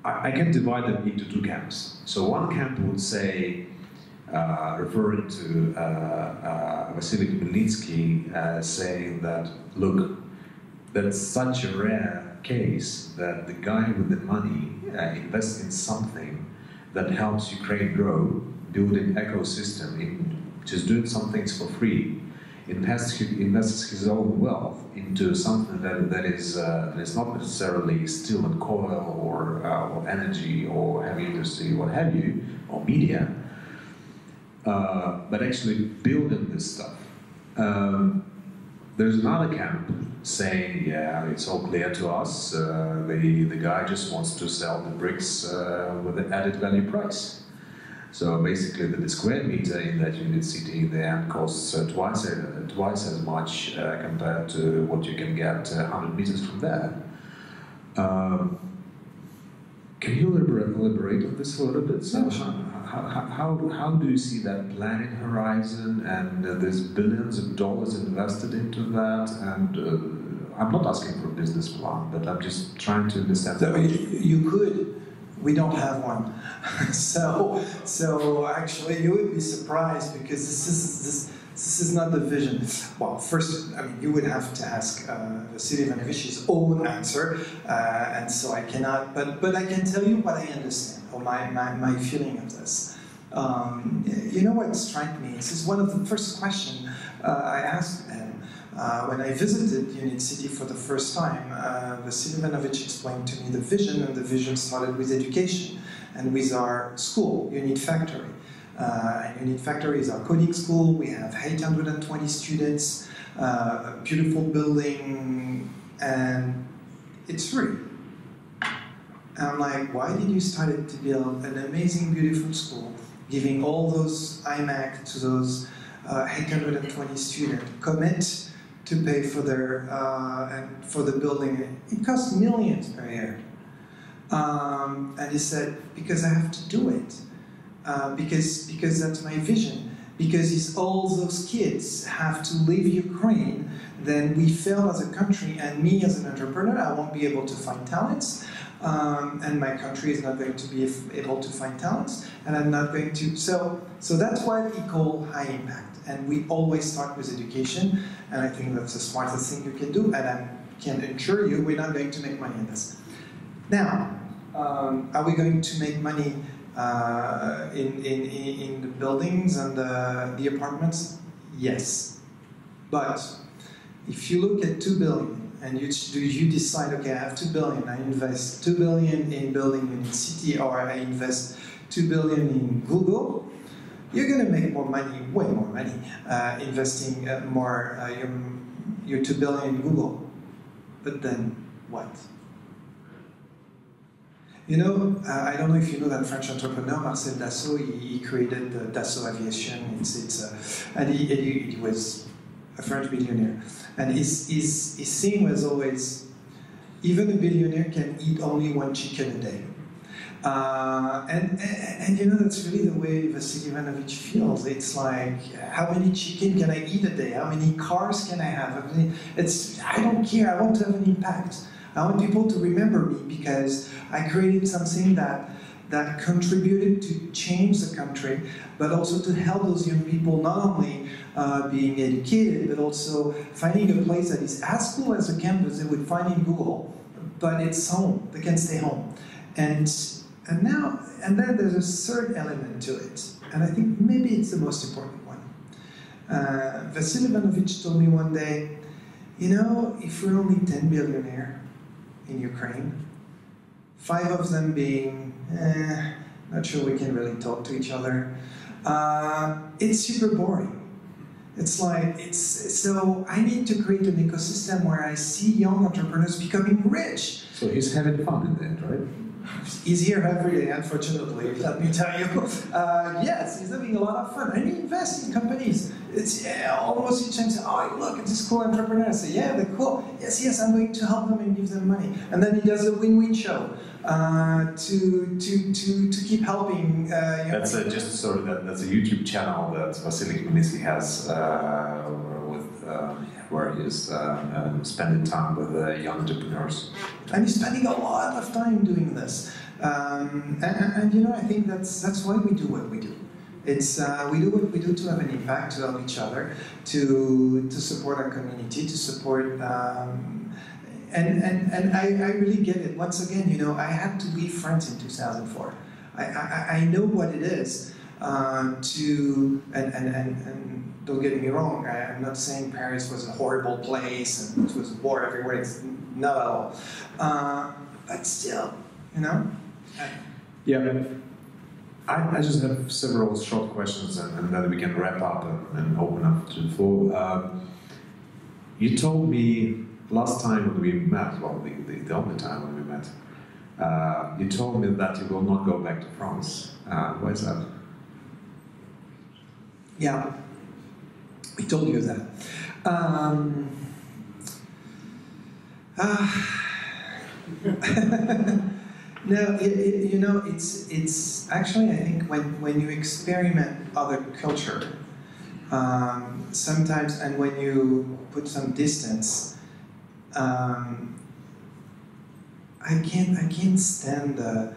I can divide them into two camps. So one camp would say, referring to Vasily Khmelnytsky, saying that, look, that's such a rare case that the guy with the money invests in something that helps Ukraine grow, building ecosystem, just doing some things for free, invests his own wealth into something that is not necessarily steel and coal or energy or heavy industry, what have you, or media, but actually building this stuff. There's another camp saying, yeah, it's all clear to us, the guy just wants to sell the bricks with an added value price. So basically the square meter in that Unit.City in the end costs twice as much compared to what you can get 100 meters from there. Can you elaborate on this a little bit? So how do you see that planning horizon, and there's billions of dollars invested into that? And I'm not asking for a business plan, but I'm just trying to understand. So you could. We don't have one. so actually you would be surprised, because this is not the vision. Well, first, I mean, you would have to ask Vasily Ivanovich's own answer, and so I cannot, but I can tell you what I understand, or my feeling of this. You know what struck me? This is one of the first questions I asked him. When I visited Unit.City for the first time, Vasily Ivanovich explained to me the vision, and the vision started with education and with our school, Unit Factory. Unit Factory is our coding school. We have 820 students, a beautiful building, and it's free. And I'm like, why did you start to build an amazing, beautiful school, giving all those IMAC to those 820 students, commit to pay for their and for the building? It costs millions per year. And he said, because I have to do it, because that's my vision. Because if all those kids have to leave Ukraine, then we fail as a country, and me as an entrepreneur, I won't be able to find talents, and my country is not going to be able to find talents, and I'm not going to. So that's what we call high impact. And we always start with education, and I think that's the smartest thing you can do, and I can assure you we're not going to make money on this. Now, are we going to make money in the buildings and the apartments? Yes. But if you look at 2 billion, and you decide, okay, I have 2 billion, I invest 2 billion in building Unit.City, or I invest 2 billion in Google, you're going to make more money, way more money, investing your 2 billion in Google. But then what? You know, I don't know if you know that French entrepreneur, Marcel Dassault, he created the Dassault Aviation. And he was a French billionaire. And his thing was always, even a billionaire can eat only 1 chicken a day. And you know, that's really the way Vasily Ivanovich feels. It's like, how many chicken can I eat a day? How many cars can I have? I don't care, I want to have an impact. I want people to remember me because I created something that that contributed to change the country, but also to help those young people not only being educated, but also finding a place that is as cool as a campus they would find in Google, but it's home. They can stay home. And then there's a third element to it, and I think maybe it's the most important one. Vasil Ivanovich told me one day, you know, if we're only 10 billionaires in Ukraine, 5 of them being, not sure we can really talk to each other, it's super boring. It's like, so I need to create an ecosystem where I see young entrepreneurs becoming rich. So he's having fun in the end, right? He's here every day, unfortunately, let me tell you. Yes, he's having a lot of fun. And he invests in companies. It's almost each time, say, oh, look, it's this cool entrepreneur. I say, yeah, they're cool. Yes, I'm going to help them and give them money. And then he does a win-win show to keep helping. That's that's a YouTube channel that Vasily Khmelnytsky has where he's spending time with young entrepreneurs. And he's spending a lot of time doing this. And you know, I think that's why we do what we do. It's we do what we do to have an impact, to help each other, to support our community, to support. And I really get it. Once again, you know, I had to leave France in 2004. I know what it is to and don't get me wrong. I'm not saying Paris was a horrible place and it was war everywhere. It's not at all. But still, you know. Yeah. I just have several short questions, and then we can wrap up and open up to the floor. You told me last time when we met, well, the only time when we met, you told me that you will not go back to France. Why is that? Yeah, we told you that. No, you know, it's actually, I think, when you experiment other culture, sometimes, and when you put some distance, I can't stand the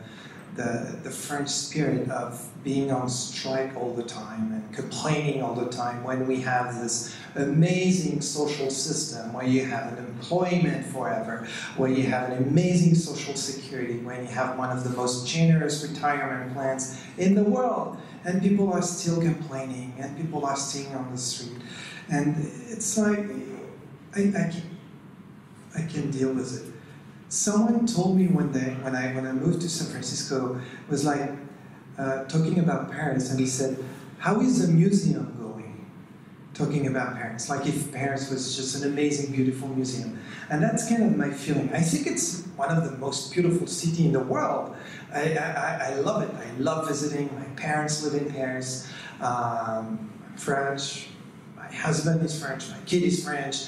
French spirit of being on strike all the time and complaining all the time when we have this amazing social system where you have an employment forever, where you have an amazing social security, when you have one of the most generous retirement plans in the world, and people are still complaining, and people are staying on the street. And it's like, I can't deal with it. Someone told me one day when I moved to San Francisco, was like talking about Paris, and he said, "How is the museum going?" Talking about Paris, like if Paris was just an amazing, beautiful museum. And that's kind of my feeling. I think it's one of the most beautiful cities in the world. I love it. I love visiting. My parents live in Paris. I'm French. My husband is French. My kid is French.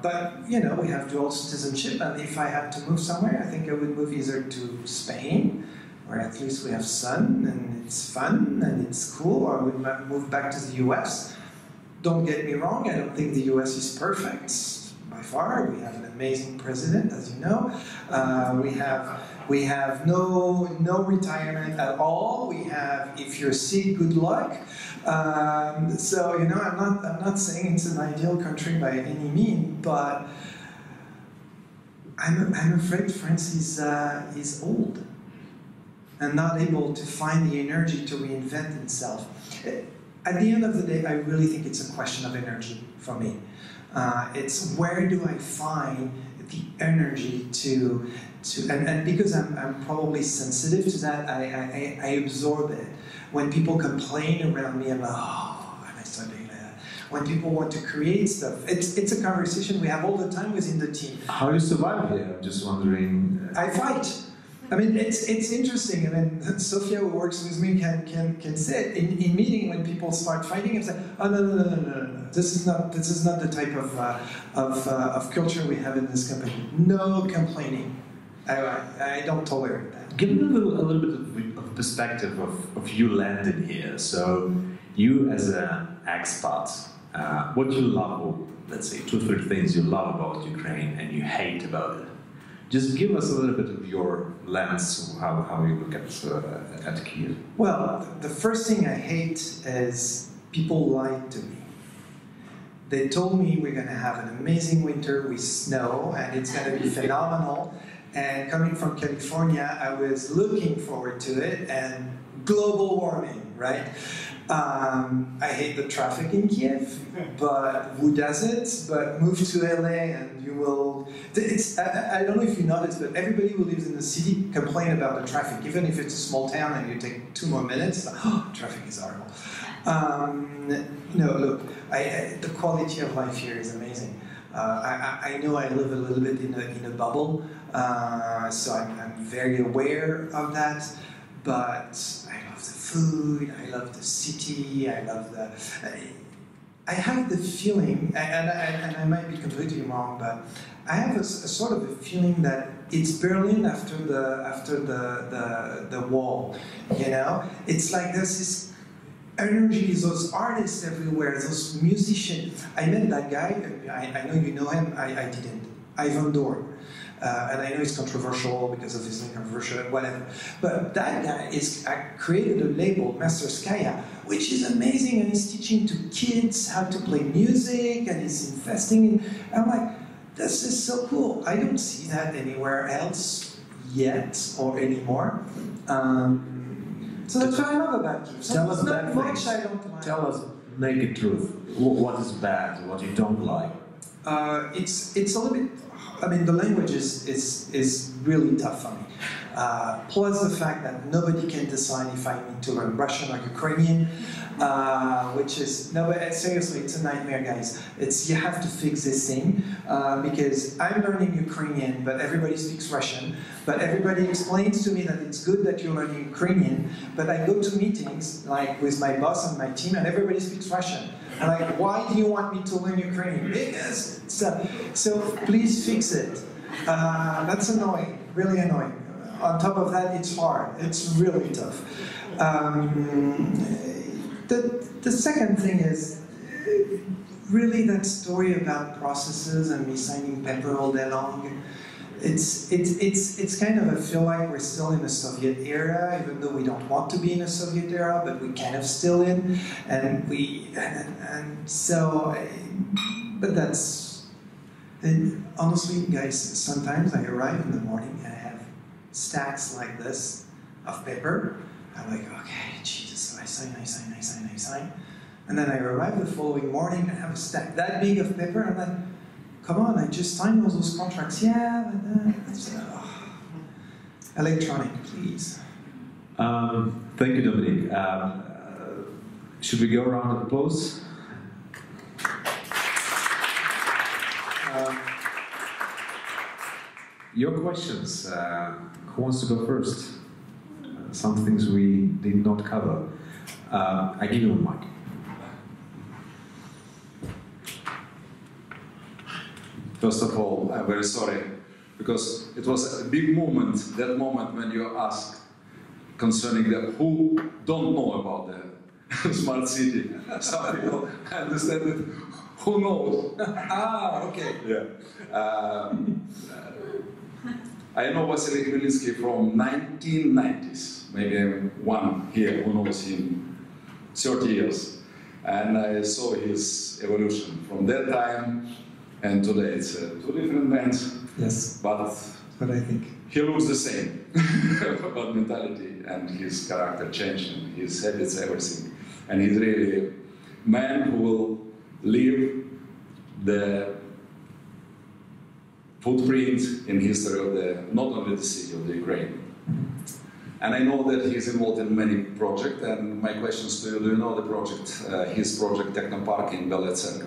But, you know, we have dual citizenship, and if I had to move somewhere, I think I would move either to Spain, where at least we have sun, and it's fun, and it's cool, or I would move back to the US. Don't get me wrong, I don't think the US is perfect, by far. We have an amazing president, as you know. We have no retirement at all. We have, if you're sick, good luck. So, you know, I'm not saying it's an ideal country by any means, but I'm afraid France is old and not able to find the energy to reinvent itself. At the end of the day, I really think it's a question of energy for me. It's where do I find the energy to and because I'm probably sensitive to that, I absorb it. When people complain around me, I'm like, oh, and I start doing that. When people want to create stuff, it's a conversation we have all the time within the team. How do you survive here? I'm just wondering. I fight. I mean, it's interesting. I mean, Sophia, who works with me, can say it. In meeting when people start fighting, it's like, oh no. This is not the type of culture we have in this company. No complaining. I don't tolerate that. Give me a little bit of perspective of you landed here. So you as an expat, what you love, or let's say 2 or 3 things you love about Ukraine and you hate about it. Just give us a little bit of your lens, how you look at Kyiv. Well, the first thing I hate is people lied to me. They told me we're going to have an amazing winter with snow and it's going to be phenomenal. And coming from California, I was looking forward to it, and global warming, right? I hate the traffic in Kiev, but who doesn't? But move to LA and you will... I don't know if you noticed, but everybody who lives in the city complain about the traffic. Even if it's a small town and you take 2 more minutes, like, oh, traffic is horrible. No, look, the quality of life here is amazing. I know I live a little bit in a bubble, so I'm very aware of that, but I love the food, I love the city, I love the... I have the feeling, and I might be completely wrong, but I have a sort of a feeling that it's Berlin after the wall, you know? It's like there's this energy, those artists everywhere, those musicians. I met that guy, I know you know him, I didn't, Ivan Dorn. And I know it's controversial because of his controversial, whatever. But that guy created a label, Masterskaya, which is amazing, and he's teaching to kids how to play music, and he's investing in... I'm like, this is so cool. I don't see that anywhere else yet or anymore. So that's what I love about Kyiv. Tell us bad things. I don't like. Tell us naked truth. What is bad? What you don't like? It's a little bit. I mean, the language is really tough for me. Plus the fact that nobody can decide if I need to learn Russian or Ukrainian, which is no. But seriously, it's a nightmare, guys. You have to fix this thing because I'm learning Ukrainian, but everybody speaks Russian. But everybody explains to me that it's good that you're learning Ukrainian. But I go to meetings like with my boss and my team, and everybody speaks Russian. I'm like, why do you want me to learn Ukrainian? Because so please fix it. That's annoying, really annoying. On top of that, it's hard. It's really tough. The second thing is really that story about processes and me signing paper all day long. It's kind of, I feel like we're still in the Soviet era, even though we don't want to be in a Soviet era, but we kind of still in, but that's, and honestly, guys, sometimes I arrive in the morning and I have stacks like this of paper. I'm like, okay, Jesus, so I sign. And then I arrive the following morning and I have a stack that big of paper, and I'm like, come on, I just signed all those contracts. Yeah, but electronic, please. Thank you, Dominic. Should we go around the applause? Your questions. Who wants to go first? Some things we did not cover. I give you a mic. First of all, I'm very sorry, because it was a big moment, that moment when you asked concerning who don't know about the smart city. Some people understand it, who knows? Okay. Yeah. I know Vasily Khmelnytsky from 1990s, maybe one here who knows him 30 years. And I saw his evolution from that time and today. It's two different bands. Yes. But what I think. He looks the same. But mentality and his character changing, his habits, everything. And he's really a man who will leave the footprint in history of not only the city of the Ukraine. And I know that he's involved in many projects, and my questions to you, do you know the project, his project Technopark in Belets?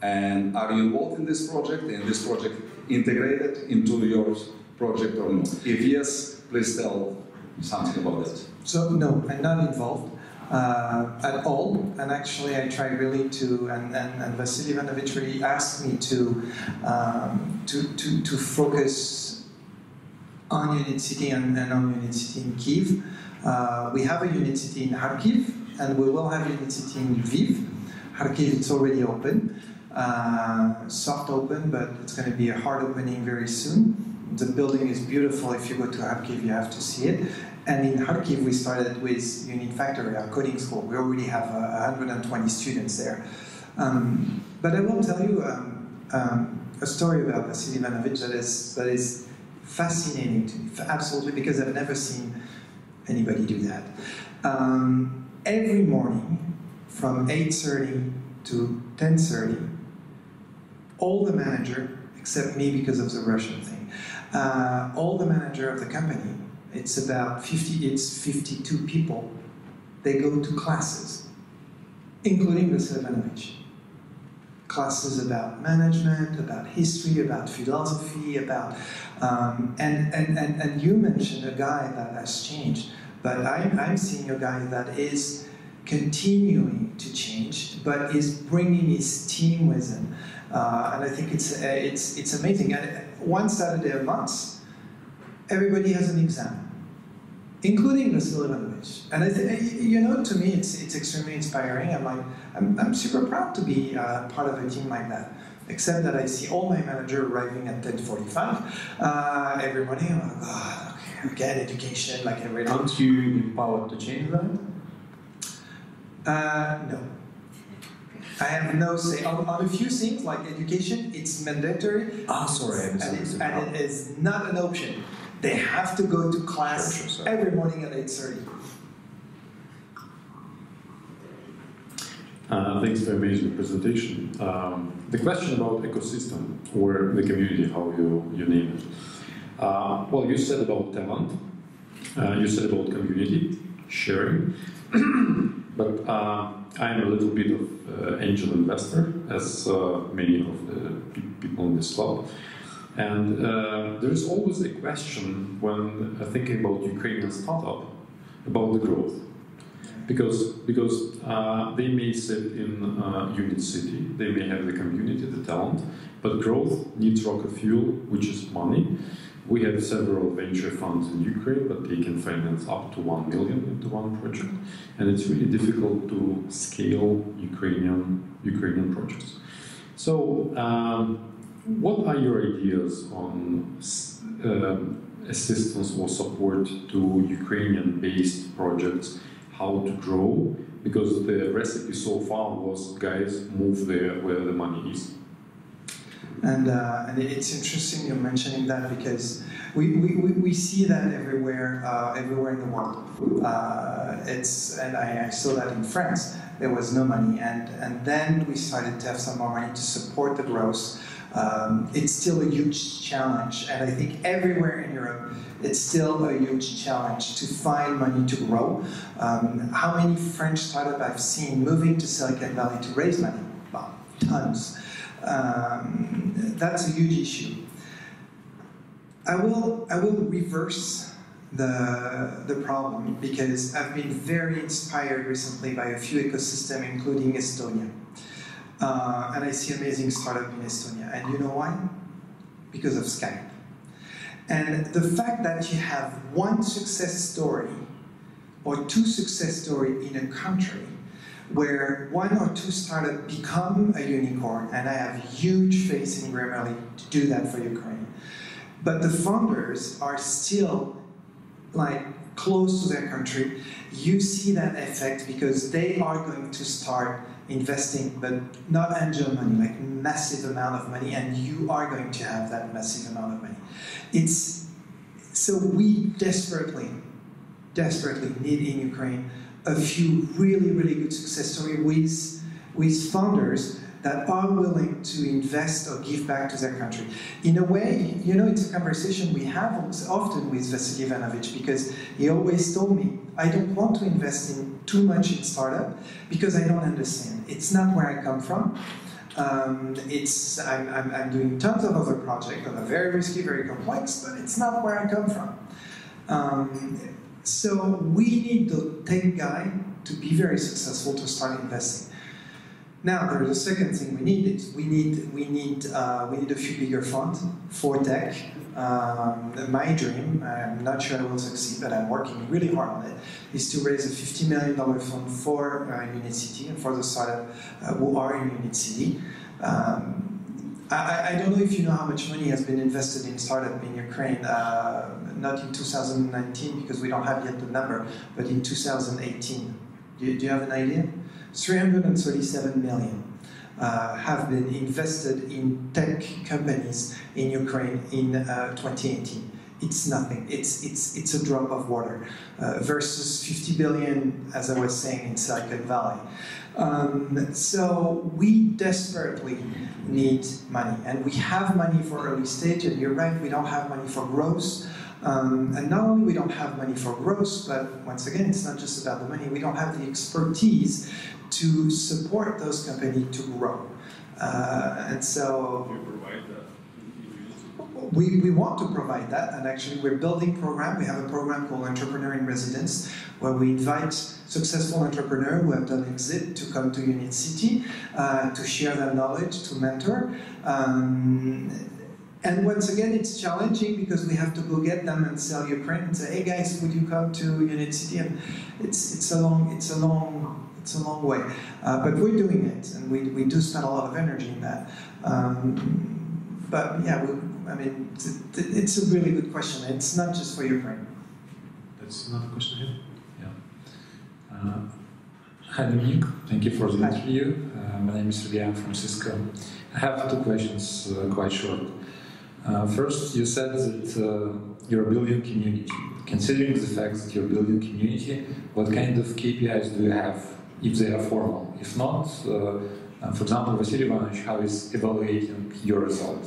And are you involved in this project integrated into your project or not? If yes, please tell something about that. So no, I'm not involved at all, and actually I try really to, and Vasily Ivanovich really asked me to focus on Unit.City and on Unit.City in Kyiv. We have a Unit.City in Kharkiv, and we will have a Unit.City in Lviv. Kharkiv, it's already open, soft open, but it's going to be a hard opening very soon. The building is beautiful. If you go to Kharkiv, you have to see it. And in Kharkiv, we started with Unit Factory, our coding school. We already have 120 students there. But I will tell you a story about Vasily Ivanovich that is fascinating to me, absolutely, because I've never seen anybody do that. Every morning, from 8:30 to 10:30, all the manager, except me because of the Russian thing, all the manager of the company, it's about 52 people, they go to classes, including Vasily Ivanovich. Classes about management, about history, about philosophy, about and you mentioned a guy that has changed, but I'm seeing a guy that is continuing to change, but is bringing his team with him, and I think it's amazing. And one Saturday a month, everybody has an exam, including Vasily Ivanovich. And I think, you know, to me, it's extremely inspiring. I'm super proud to be part of a team like that. Except that I see all my managers arriving at 10:45 every morning. I'm like, oh, okay, again, education, like every day. Aren't you empowered to change that? No. I have no say on a few things like education. It's mandatory. Ah, sorry, and it is not an option. They have to go to class every morning at 8:30. Thanks for the amazing presentation. The question about ecosystem or the community, how you name it. Well, you said about talent, you said about community, sharing, but I'm a little bit of angel investor, as many of the people in this club. And there is always a question when thinking about Ukrainian startup about the growth. Because they may sit in Unit.City, they may have the community, the talent, but growth needs rocket fuel, which is money. We have several venture funds in Ukraine, but they can finance up to 1 million into one project, and it's really difficult to scale Ukrainian projects. So, what are your ideas on assistance or support to Ukrainian-based projects? How to grow, because the recipe so far was, guys, move there where the money is. And it's interesting you're mentioning that, because we see that everywhere in the world. And I saw that in France. There was no money, and then we started to have some more money to support the growth. It's still a huge challenge, and I think everywhere in Europe, it's still a huge challenge to find money to grow. How many French startups I've seen moving to Silicon Valley to raise money? Well, tons. That's a huge issue. I will reverse the problem, because I've been very inspired recently by a few ecosystems, including Estonia. And I see amazing startup in Estonia. And you know why? Because of Skype. And the fact that you have one success story or two success stories in a country where one or two startups become a unicorn, and I have huge faith in Grammarly to do that for Ukraine. But the founders are still like close to their country. You see that effect because they are going to start investing, but not angel money, like massive amount of money, and you are going to have that massive amount of money. So we desperately need in Ukraine a few really, really good success stories with founders that are willing to invest or give back to their country. In a way, you know, it's a conversation we have often with Vasily Ivanovich, because he always told me, I don't want to invest in too much in startup because I don't understand. It's not where I come from. I'm doing tons of other projects that are very risky, very complex, but it's not where I come from. So we need the tech guy to be very successful to start investing. Now, there's a second thing we need. We need a few bigger funds for tech. My dream, I'm not sure I will succeed, but I'm working really hard on it, is to raise a $50 million fund for Unit.City and for the startup who are in Unit.City. I don't know if you know how much money has been invested in startup in Ukraine, not in 2019 because we don't have yet the number, but in 2018. Do you have an idea? 337 million have been invested in tech companies in Ukraine in 2018. It's nothing. It's a drop of water versus 50 billion, as I was saying, in Silicon Valley. So we desperately need money, and we have money for early stage. And you're right, we don't have money for growth. And not only we don't have money for growth, but once again, it's not just about the money. We don't have the expertise to support those companies to grow. And so we want to provide that, and actually we're building program. We have a program called Entrepreneur in Residence, where we invite successful entrepreneurs who have done exit to come to Unit.City to share their knowledge, to mentor. And once again, it's challenging because we have to go get them and sell Ukraine and say, "Hey guys, would you come to Unit.City?" And it's a long way, but we're doing it, and we do spend a lot of energy in that. But yeah, it's a really good question. It's not just for Ukraine. That's another question here. Yeah. Hi, Dominic. Thank you for the interview. My name is Sергei. I'm from Cisco. I have two questions, quite short. First, you said that you're building community. Considering the fact that you're building community, what kind of KPIs do you have, if they are formal? If not, for example, Vasily Ivanovich, how is evaluating your result?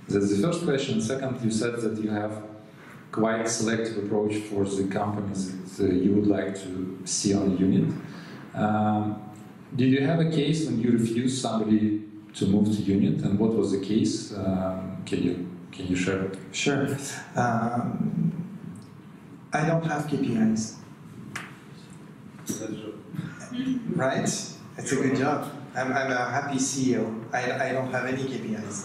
That's the first question. Second, you said that you have quite selective approach for the companies that you would like to see on a unit. Did you have a case when you refused somebody to move to unit, and what was the case? Can you share it? Sure. I don't have KPIs. Right? It's a good job. I'm a happy CEO. I don't have any KPIs.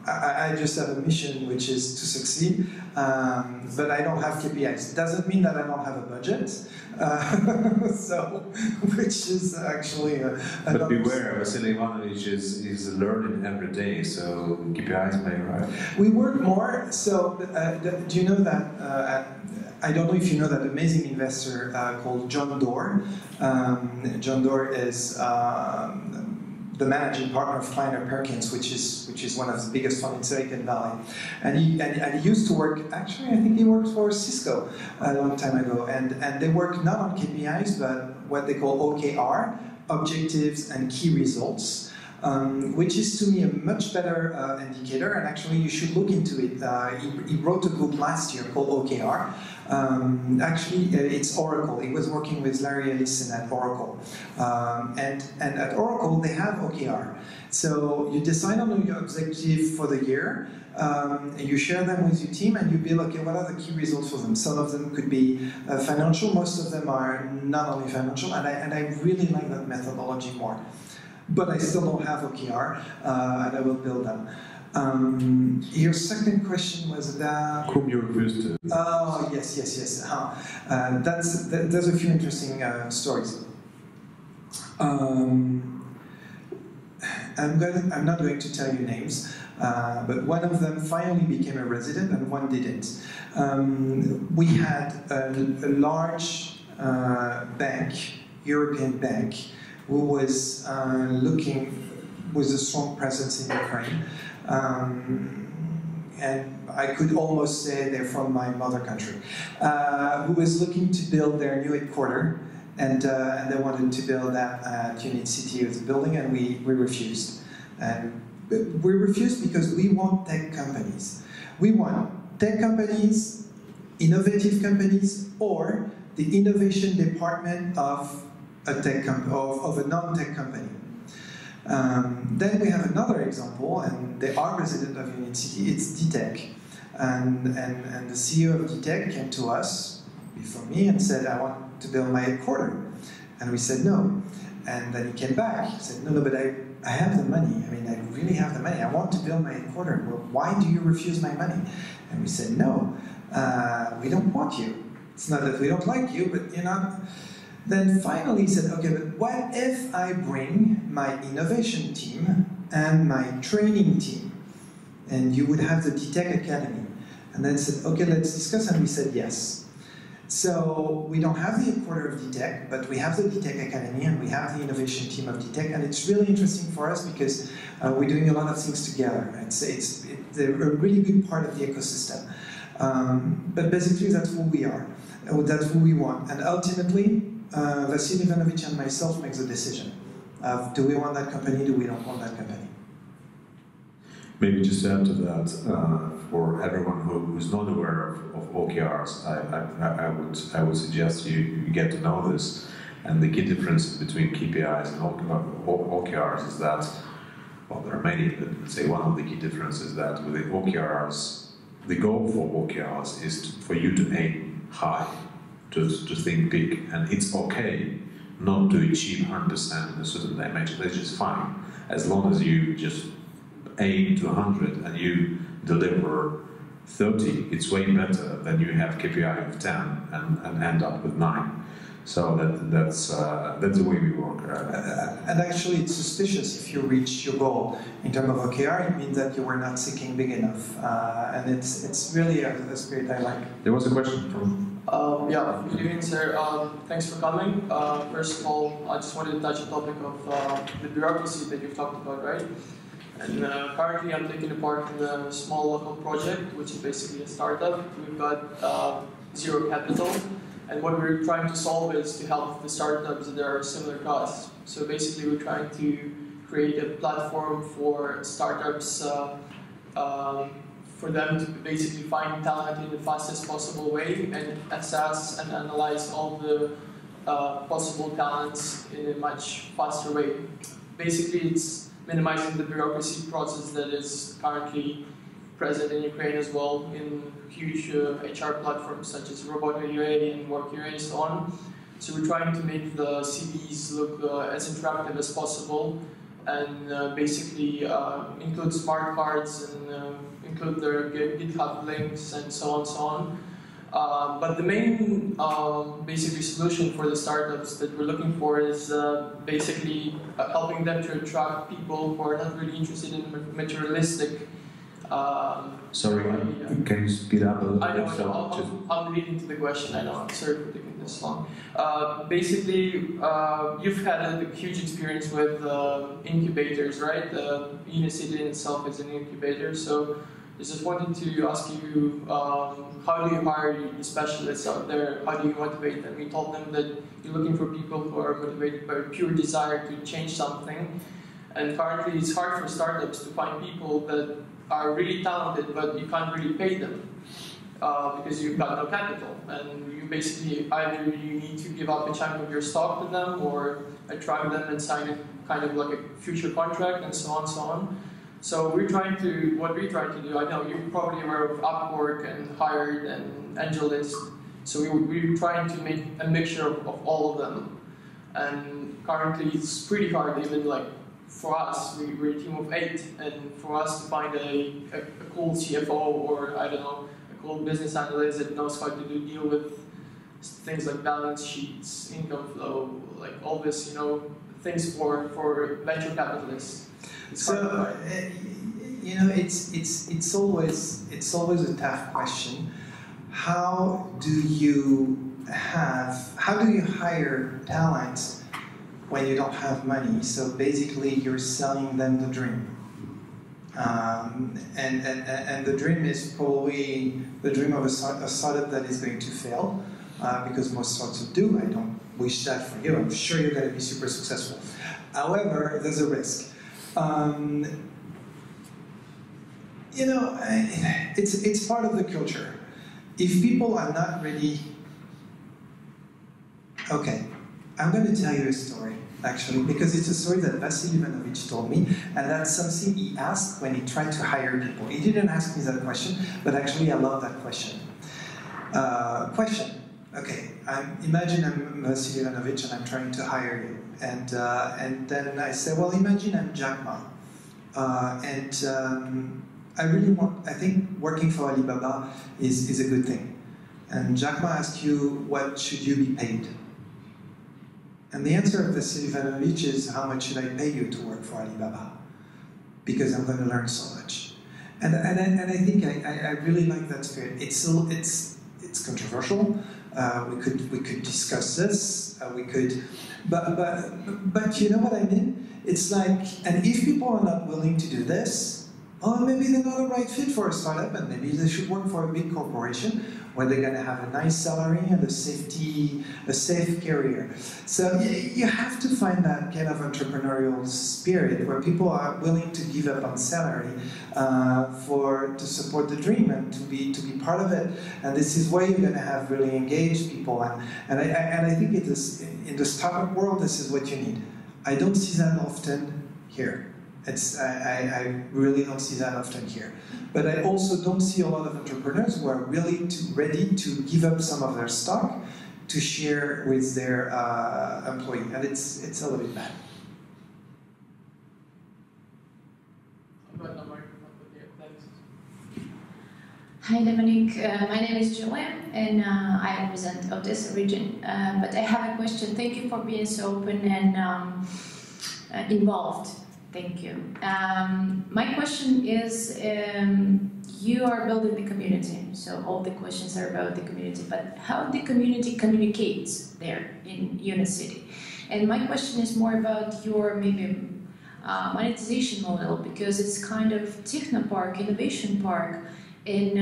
I just have a mission, which is to succeed, but I don't have KPIs. Doesn't mean that I don't have a budget, so which is actually but beware, Vasily Ivanovich is learning every day, so KPIs may arrive. We work more. So do you know that? I don't know if you know that amazing investor called John Doerr. John Doerr is the managing partner of Kleiner Perkins, which is one of the biggest funds in Silicon Valley, and he used to work. Actually, I think he worked for Cisco a long time ago, and they work not on KPIs but what they call OKR, objectives and key results, which is to me a much better indicator. And actually, you should look into it. He wrote a book last year called OKR. Actually, it's Oracle. He was working with Larry Ellison at Oracle. And at Oracle, they have OKR. So you decide on your objective for the year, and you share them with your team, and you build, okay, what are the key results for them? Some of them could be financial. Most of them are not only financial, and I really like that methodology more. But I still don't have OKR, and I will build them. Your second question was about whom you refused to. Oh yes. There's a few interesting stories. I'm not going to tell you names, but one of them finally became a resident and one didn't. We had a large bank, European bank, who was looking with a strong presence in Ukraine. And I could almost say they're from my mother country, who was looking to build their new headquarters, and they wanted to build that at Unit.City as a building, and we refused. And we refused because we want tech companies. We want tech companies, innovative companies, or the innovation department of a non-tech company. Then we have another example, and they are resident of Unit.City. It's DTech, and the CEO of DTech came to us before me and said, "I want to build my headquarters," and we said no. And then he came back. He said, "No, but I have the money. I mean, I really have the money. I want to build my headquarters. Well, why do you refuse my money?" And we said, "No, we don't want you. It's not that we don't like you, but you're not." Then finally he said, "Okay, but what if I bring my innovation team and my training team, and you would have the DTech Academy. And then said, okay, let's discuss, and we said yes. So we don't have the headquarter of DTech, but we have the DTech Academy, and we have the innovation team of DTech, and it's really interesting for us because we're doing a lot of things together. It's a really good part of the ecosystem. But basically, that's who we are. That's who we want. And ultimately, Vasil Ivanovich and myself make the decision of do we want that company, do we don't want that company. Maybe just to add to that, for everyone who's not aware of OKRs, I would suggest you get to know this. And the key difference between KPIs and OKRs is that, well, there are many, but let's say one of the key differences is that with the OKRs, the goal for OKRs is for you to aim high, to think big, and it's okay not to achieve 100% in a certain dimension. That's just fine, as long as you just aim to 100 and you deliver 30, it's way better than you have KPI of 10 and end up with 9. So that's the way we work. And actually, it's suspicious if you reach your goal in terms of OKR. It means that you were not thinking big enough, and it's really a spirit I like. There was a question from. Yeah, good evening, sir. Thanks for coming. First of all, I just wanted to touch the topic of the bureaucracy that you've talked about, right? And currently I'm taking part in a small local project, which is basically a startup. We've got zero capital, and what we're trying to solve is to help the startups that are similar to us. So basically we're trying to create a platform for startups for them to basically find talent in the fastest possible way and assess and analyze all the possible talents in a much faster way. Basically it's minimizing the bureaucracy process that is currently present in Ukraine as well in huge HR platforms such as Robot.ua and Work.ua and so on. So we're trying to make the CVs look as interactive as possible and basically include smart cards and include their GitHub links and so on and so on. But the main basically solution for the startups that we're looking for is basically helping them to attract people who are not really interested in materialistic. Sorry, can you speed up a little bit? I know, I'm leading to the question, I know, I'm sorry for taking this long. Basically, you've had a huge experience with incubators, right? Unit.City in itself is an incubator, so I just wanted to ask you, how do you hire the specialists out there? How do you motivate them? You told them that you're looking for people who are motivated by a pure desire to change something. And currently it's hard for startups to find people that are really talented, but you can't really pay them because you've got no capital. And you basically, either you need to give up a chunk of your stock to them or attract them and sign a kind of like a future contract and so on and so on. So what we're trying to do, I know you're probably aware of Upwork and Hired and AngelList. So we're trying to make a mixture of all of them. And currently it's pretty hard, even like for us, we're a team of 8, and for us to find a cool CFO or, I don't know, a cool business analyst that knows how to deal with things like balance sheets, income flow, like all this, you know, things for venture capitalists. So, you know, it's always a tough question. How do you hire talent when you don't have money? So basically, you're selling them the dream, and the dream is probably the dream of a startup that is going to fail, because most startups do. I don't wish that for you. I'm sure you're going to be super successful. However, there's a risk. You know, it's part of the culture. If people are not ready, okay, I'm going to tell you a story, actually, because it's a story that Vasil Ivanovich told me, and that's something he asked when he tried to hire people. He didn't ask me that question, but actually I love that question. Okay, imagine I'm Vasil Ivanovich and I'm trying to hire you. And then I say, well, imagine I'm Jack Ma. I think working for Alibaba is a good thing. And Jack Ma asked you, what should you be paid? And the answer of Vasil Ivanovich is, how much should I pay you to work for Alibaba? because I'm going to learn so much. And I think I really like that spirit. It's controversial. We could discuss this. But you know what I mean? It's like, and if people are not willing to do this, oh, maybe they're not a right fit for a startup, and maybe they should work for a big corporation where they're going to have a nice salary and a safe career. So you have to find that kind of entrepreneurial spirit where people are willing to give up on salary to support the dream and to be part of it. And this is where you're going to have really engaged people. And I think it is in the startup world, this is what you need. I don't see that often here. I really don't see that often here. But I also don't see a lot of entrepreneurs who are really ready to give up some of their stock to share with their employee. And it's a little bit bad. Hi Dominic, my name is Julia and I represent Odessa region. But I have a question. Thank you for being so open and involved. Thank you. My question is, you are building the community, so all the questions are about the community, but how the community communicates there in Unit.City? And my question is more about your maybe monetization model, because it's kind of techno park, innovation park, and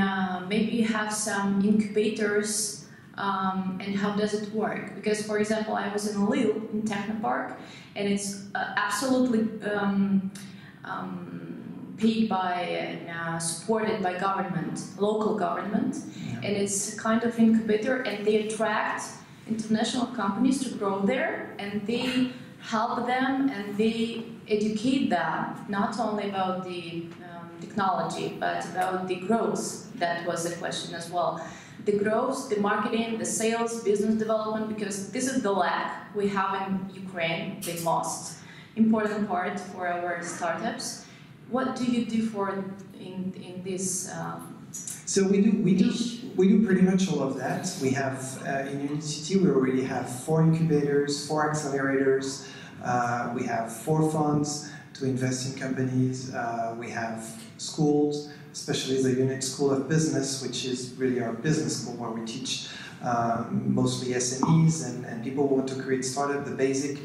maybe you have some incubators, and how does it work? Because, for example, I was in Lille, in Technopark, and it's absolutely paid by and supported by government, local government, and it's kind of incubator, and they attract international companies to grow there, and they help them and they educate them, not only about the technology, but about the growth. That was the question as well. The growth, the marketing, the sales, business development, because this is the lack we have in Ukraine, the most important part for our startups. What do you do for in this? So we do pretty much all of that. We have in Unit.City we already have 4 incubators, 4 accelerators. We have 4 funds to invest in companies. We have schools, especially the Unit School of Business, which is really our business school where we teach mostly SMEs and people who want to create startup, the basic.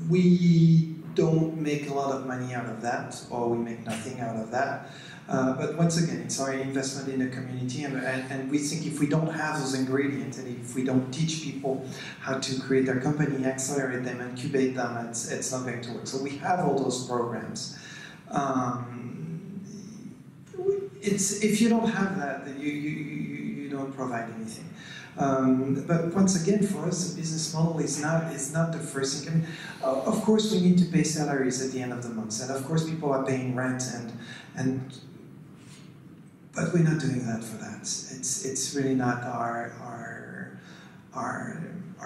We don't make a lot of money out of that, or we make nothing out of that. But once again, it's our investment in the community, and we think if we don't have those ingredients, and if we don't teach people how to create their company, accelerate them, incubate them, it's not going to work. So we have all those programs. If you don't have that, then you don't provide anything. But once again, for us, the business model is not the first thing. I mean, of course, we need to pay salaries at the end of the month, and of course, people are paying rent, but we're not doing that for that. It's really not our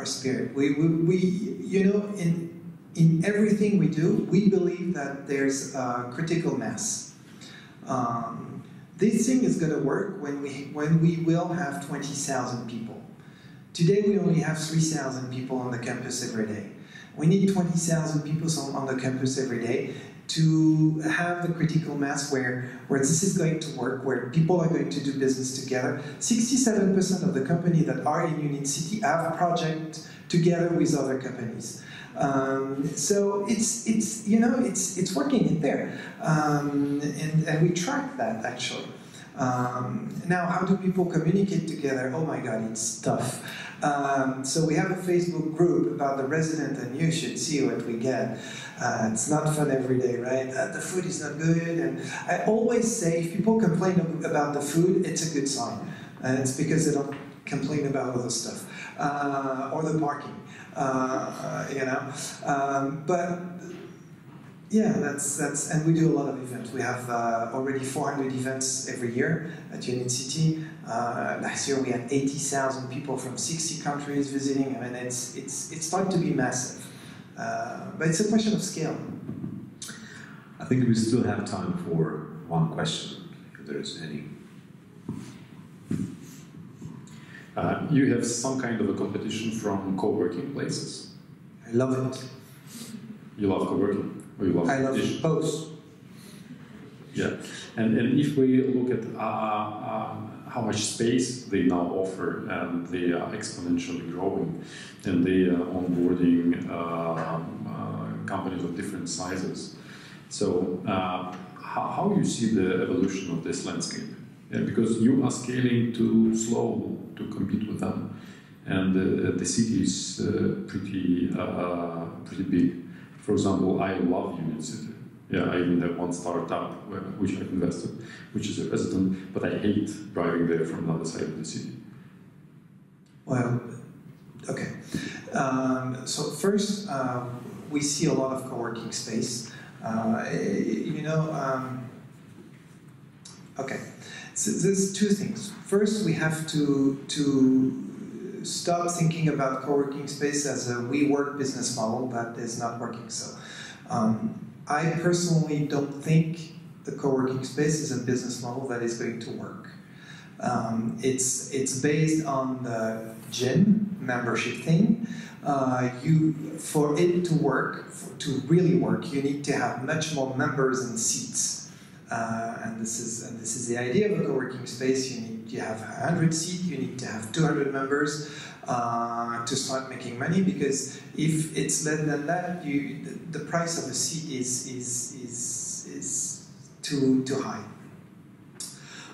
spirit. We you know, in everything we do, we believe that there's a critical mass. This thing is going to work when we will have 20,000 people. Today we only have 3,000 people on the campus every day. We need 20,000 people on the campus every day to have the critical mass where this is going to work, where people are going to do business together. 67% of the companies that are in Unit.City have a project together with other companies. So it's you know, it's working in there, and we track that actually. Now, how do people communicate together? Oh my God, it's tough. So we have a Facebook group about the resident, and you should see what we get. It's not fun every day, right? The food is not good, and I always say if people complain about the food, it's a good sign, and it's because they don't complain about other stuff or the parking. You know, but yeah, that's, and we do a lot of events. We have already 400 events every year at Unit.City. Last year we had 80,000 people from 60 countries visiting. I mean, it's starting to be massive, but it's a question of scale. I think we still have time for one question, if there is any. You have some kind of a competition from co-working places. I love it. You love co-working, or you love I love competition? both. Yeah, and if we look at how much space they now offer, and they are exponentially growing, and they are onboarding companies of different sizes. So how you see the evolution of this landscape? Yeah, because you are scaling too slow to compete with them, and the city is pretty big. For example, I love Unit.City. Yeah, I even have one startup which I invested, which is a resident, but I hate driving there from the other side of the city. Well, okay. So first, we see a lot of co-working space. Okay. So there's two things. First, we have to stop thinking about co-working space as a WeWork business model that is not working. So I personally don't think the co-working space is a business model that is going to work. It's based on the gym membership thing. For it to work, to really work, you need to have much more members and seats. And this is the idea of a co-working space. You have 100 seats, you need to have 200 members to start making money, because if it's less than that, the price of a seat is too high.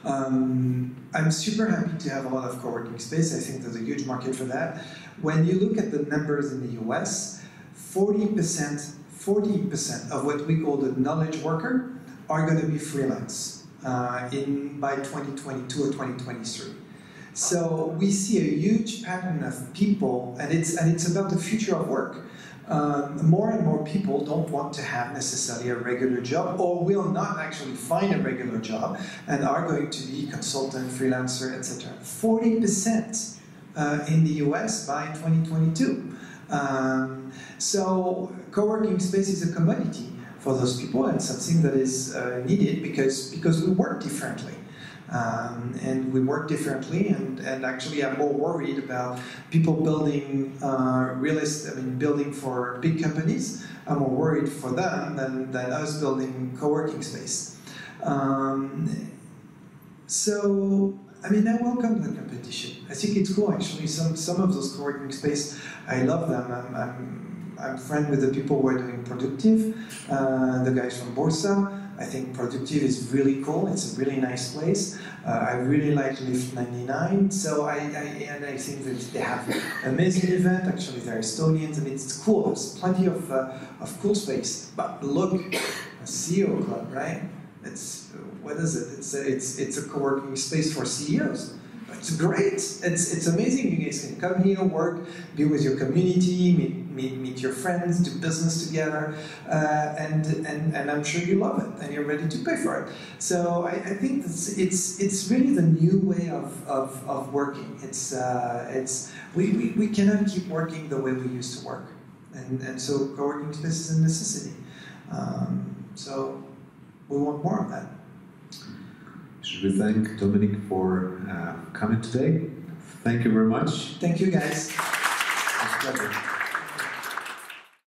I'm super happy to have a lot of co-working space. I think there's a huge market for that. When you look at the numbers in the US, 40% of what we call the knowledge worker are going to be freelance by 2022 or 2023. So we see a huge pattern of people, and it's about the future of work. More and more people don't want to have necessarily a regular job, or will not actually find a regular job, and are going to be consultant, freelancer, etc. 40% in the US by 2022. So co-working space is a commodity for those people, and something that is needed because we work differently. And we work differently, and actually I'm more worried about people building building for big companies. I'm more worried for them than us building co-working space. So, I welcome the competition. I think it's cool, actually. Some of those co-working space, I love them. I'm friend with the people who are doing Productive, the guys from Borsa. I think Productive is really cool. It's a really nice place. I really like Lift 99. So I think that they have an amazing event. Actually, they're Estonians, and it's cool. There's plenty of cool space. But look, a CEO club, right? What is it? It's a co-working space for CEOs. It's great. It's amazing. You guys can come here, work, be with your community, meet your friends, do business together, and I'm sure you love it and you're ready to pay for it. So I think it's really the new way of working. We cannot keep working the way we used to work, and so co-working space is a necessity. So we want more of that. Should we thank Dominic for coming today? Thank you very much. Thank you, guys. It's a pleasure.